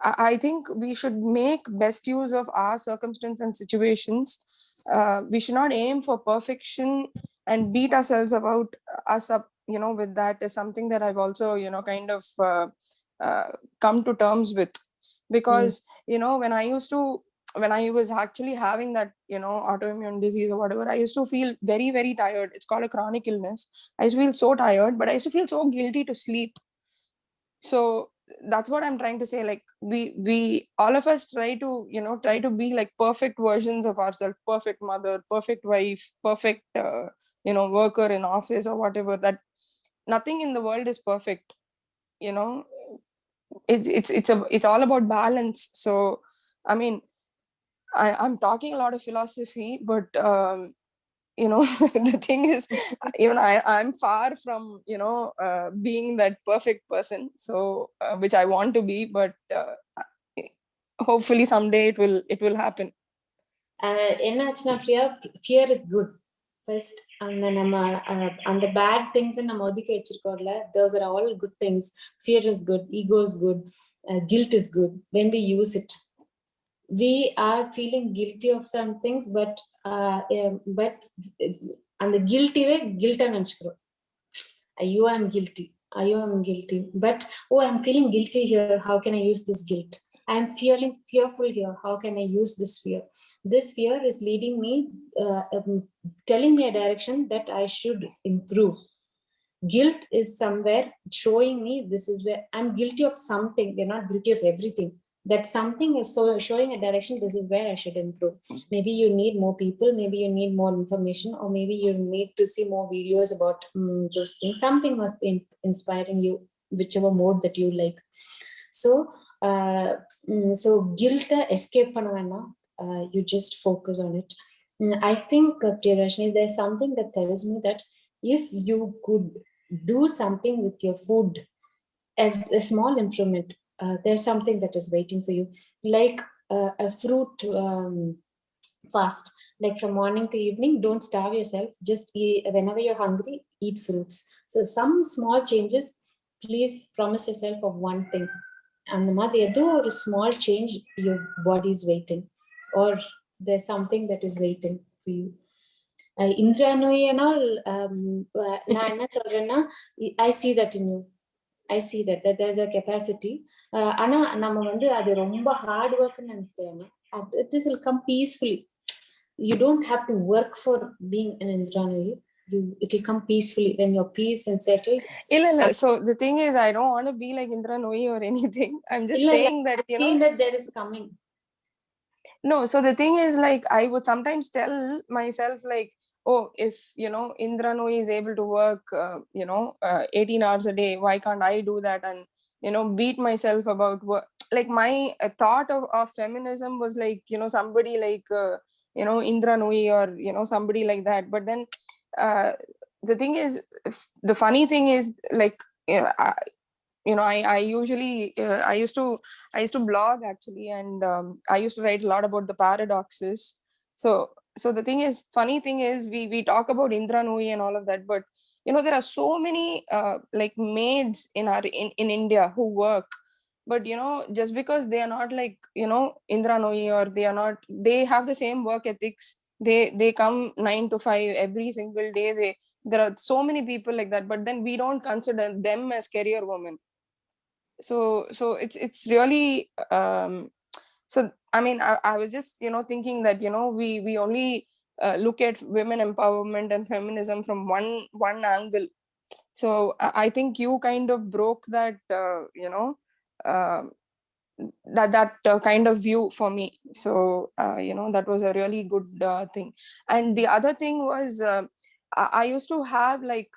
I think we should make best use of our circumstance and situations. We should not aim for perfection and beat ourselves about us up, with that is something that I've also, kind of come to terms with. Because, when I was actually having that, autoimmune disease or whatever, I used to feel very, very tired. It's called a chronic illness. I used to feel so tired, but I used to feel so guilty to sleep. So that's what I'm trying to say. Like we all of us try to be like perfect versions of ourselves, perfect mother, perfect wife, perfect worker in office or whatever. That nothing in the world is perfect. You know, it's all about balance. So I mean, I'm talking a lot of philosophy, but the thing is, even I'm far from being that perfect person, so which I want to be, but hopefully someday it will happen. என்னாச்சுன்னா fear is good. First அந்த bad things நம்ம ஒதுக்கி வச்சிருக்கோம்ல, those are all good things. Fear is good, ego is good, guilt is good when we use it. We are feeling guilty of some things, but அந்த guilty-வே guilt-ஆ நினைச்சுக்கிறோம். ஐயோ I'm guilty, ஐயோ I'm guilty, but I'm feeling guilty here, how can I use this guilt? I'm feeling fearful here, how can I use this fear? This fear is leading me, telling me a direction that I should improve. Guilt is somewhere showing me this is where I'm guilty of something. We're not guilty of everything. That something is showing a direction, this is where I should improve. Maybe you need more people, maybe you need more information, or maybe you need to see more videos about those things. Something must be inspiring you, whichever mode that you like. So guilt escape பண்ண வேண்டாம். You just focus on it. I think, Priyarashini, there's something that tells me that if you could do something with your food, a small improvement, there's something that is waiting for you, like a fruit fast, like from morning to evening. Don't starve yourself, just eat, whenever you're hungry, eat fruits. So some small changes, please promise yourself of one thing. And the மாதிரி ஏதோ ஒரு small change, your body is waiting, or there's something that is waiting for you. Indira நோயினால் நான் என்ன சொல்றேன்னா, I see that in you. I see that there's a capacity. ஆனா நம்ம வந்து அது ரொம்ப hard work ன்னு நினைக்கிறேன். This will come peacefully. You don't have to work for being an Indra Noyi. It will come peacefully when you're peace and settled. So the thing is, I don't want to be like Indra Noyi or anything. I'm just saying that that there is coming. No, so the thing is, like, I would sometimes tell myself, like, oh, if Indra Noyi is able to work 18 hours a day, why can't I do that? And beat myself about work. Like, my thought of feminism was like, somebody like Indra Noyi, or somebody like that. But then the thing is, the funny thing is, like, I usually I used to blog actually, and I used to write a lot about the paradoxes. So the thing is, funny thing is, we talk about Indra Noyi and all of that, but there are so many like maids in India who work, but just because they are not like Indra Noyi, or they have the same work ethics. They come 9 to 5 every single day. There are so many people like that, but then we don't consider them as career women. So it's really so I mean, I was just thinking that we only look at women empowerment and feminism from one angle. So I think you kind of broke that that kind of view for me. So that was a really good thing. And the other thing was, I used to have like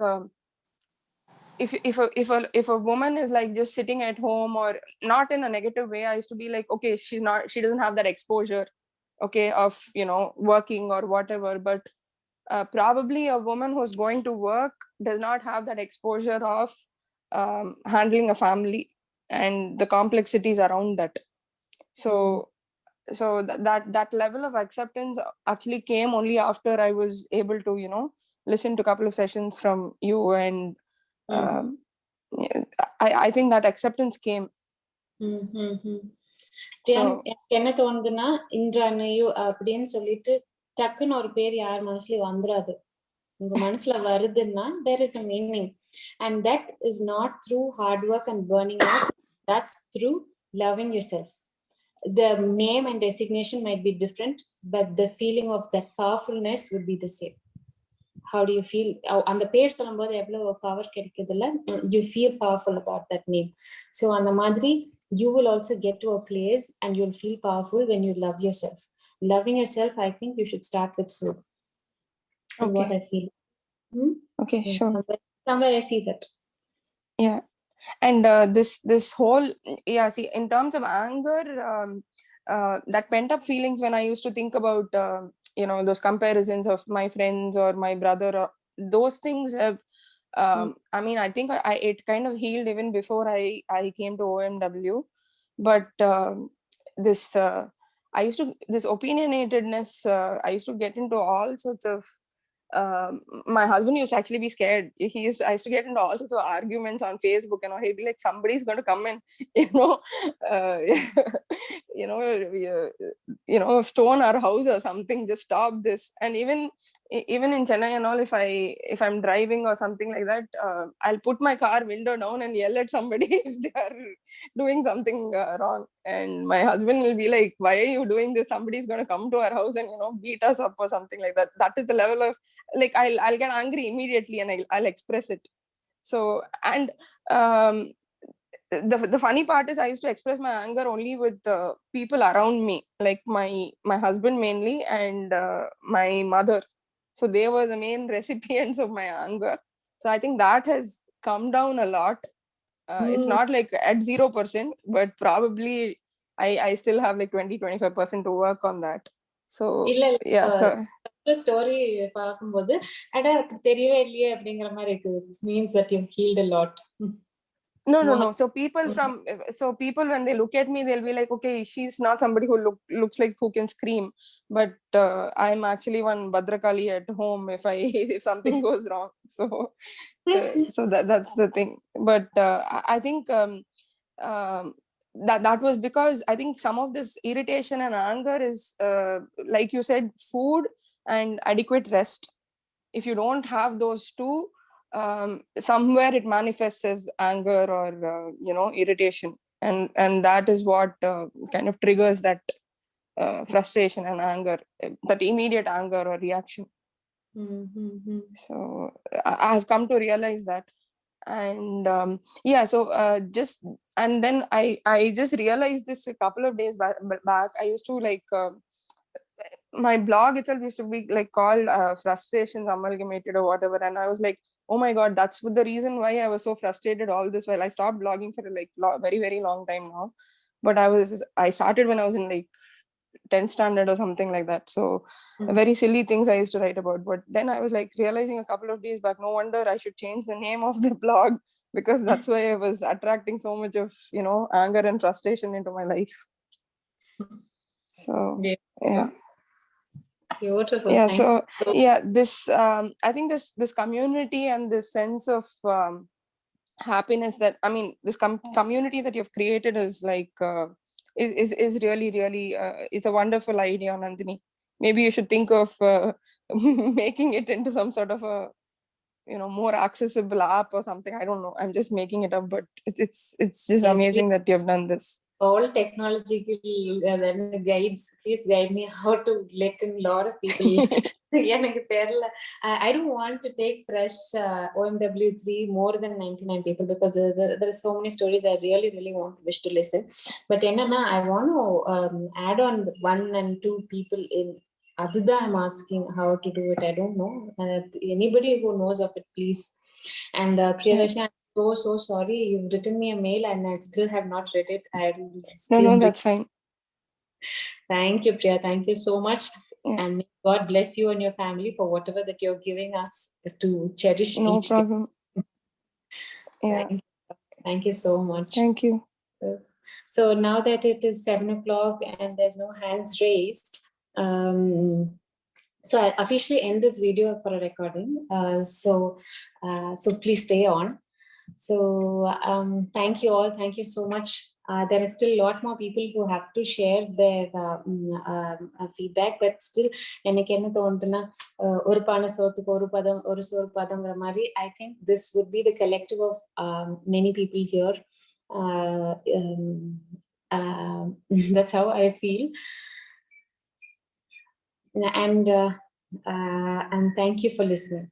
if a woman is like just sitting at home, or not in a negative way, I used to be like, okay, she doesn't have that exposure, okay, of working or whatever. But probably a woman who's going to work does not have that exposure of handling a family and the complexities around that. So that level of acceptance actually came only after I was able to listen to a couple of sessions from you, and I think that acceptance came. So எனக்கு என்ன தோணுதுன்னா இன்றானையோ அப்படின்னு சொல்லிட்டு டக்குன்னு ஒரு பேர் யார் மனசுலயும் வந்துடாது. உங்க மனசுல வருதுன்னா there is a meaning, and that is not through hard work and burning out. That's through loving yourself. The name and designation might be different, but the feeling of that powerfulness would be the same. How do you feel? அந்த பேர் சொல்லும்போது எவ்வளவு power கிடைக்குதுல்ல, you feel powerful about that name. So அந்த மாதிரி you will also get to a place and you'll feel powerful when you love yourself. Loving yourself, I think you should start with food. Is what I feel. okay, Yeah, sure. somewhere I see that. Yeah. And this whole, yeah, see, in terms of anger, that pent up feelings, when I used to think about those comparisons of my friends or my brother, or those things have I mean, I think it kind of healed even before I came to OMW. But this this opinionatedness, I used to get into all sorts of my husband used to actually be scared. I used to get into all sorts of arguments on Facebook, and he'd be like, somebody's going to come and stone our house or something, just stop this. And even in Chennai and all, if I'm driving or something like that, I'll put my car window down and yell at somebody if they are doing something wrong. And my husband will be like, why are you doing this? Somebody's going to come to our house and beat us up or something like that. That is the level of, like, I'll get angry immediately and I'll express it. So, and the funny part is I used to express my anger only with people around me, like my husband mainly, and my mother. So they were the main recipients of my anger. So I think that has come down a lot. It's not like at 0%, but probably I still have like 20-25% to work on that. So yeah, so story பார்க்கும்போது அடா தெரியவே இல்லையே அப்படிங்கிற மாதிரி இருக்கு. It means that you've healed a lot. No. So people when they look at me, they'll be like, okay, she's not somebody who looks like who can scream, but I'm actually one Bhadrakali at home if something goes wrong. So that's the thing. But I think that was because I think some of this irritation and anger is like you said, food and adequate rest. If you don't have those two, somewhere it manifests as anger or irritation, and that is what kind of triggers that frustration and anger, that immediate anger or reaction. So I've come to realize that. And yeah, so just, and then I just realized this a couple of days back. I used to like my blog itself used to be like called Frustrations Amalgamated or whatever, and I was like, oh my god, that's the reason why I was so frustrated all this while. I stopped blogging for like very, very long time now, but I started when I was in like 10th standard or something like that. So very silly things I used to write about. But then I was like realizing a couple of days back, no wonder I should change the name of the blog, because that's why I was attracting so much of anger and frustration into my life. So yeah. Beautiful. Yeah. So yeah, this I think this community and this sense of happiness that, I mean, this community that you've created is like is really, really it's a wonderful idea, Nandini. Maybe you should think of making it into some sort of a more accessible app or something. I don't know, I'm just making it up, but it's just amazing that you have done this. All technological guides, please guide me how to let in a lot of people. I don't want to take fresh OMW3 more than 99 people, because there are so many stories I really, really wish to listen. But I want to add on 1 and 2 people in. Adida, I'm asking how to do it. I don't know. Anybody who knows of it, please. And Priyadarshan, so sorry, you've written me a mail and I still have not read it. No, that's fine. Thank you, Priya. Thank you so much. Yeah. And may God bless you and your family for whatever that you're giving us to cherish No each problem. day. Yeah. Thank you so much. Thank you. So now that it is 7 o'clock and there's no hands raised, so I officially end this video for a recording. So please stay on. So thank you all. Thank you so much. There are still a lot more people who have to share their feedback, but still எனக்கு என்ன தோணுதுன்னா ஒரு பானை சோத்துக்கு ஒரு சோறு பதம்ங்கிற மாதிரி I think this would be the collective of many people here. That's how I feel. And thank you for listening.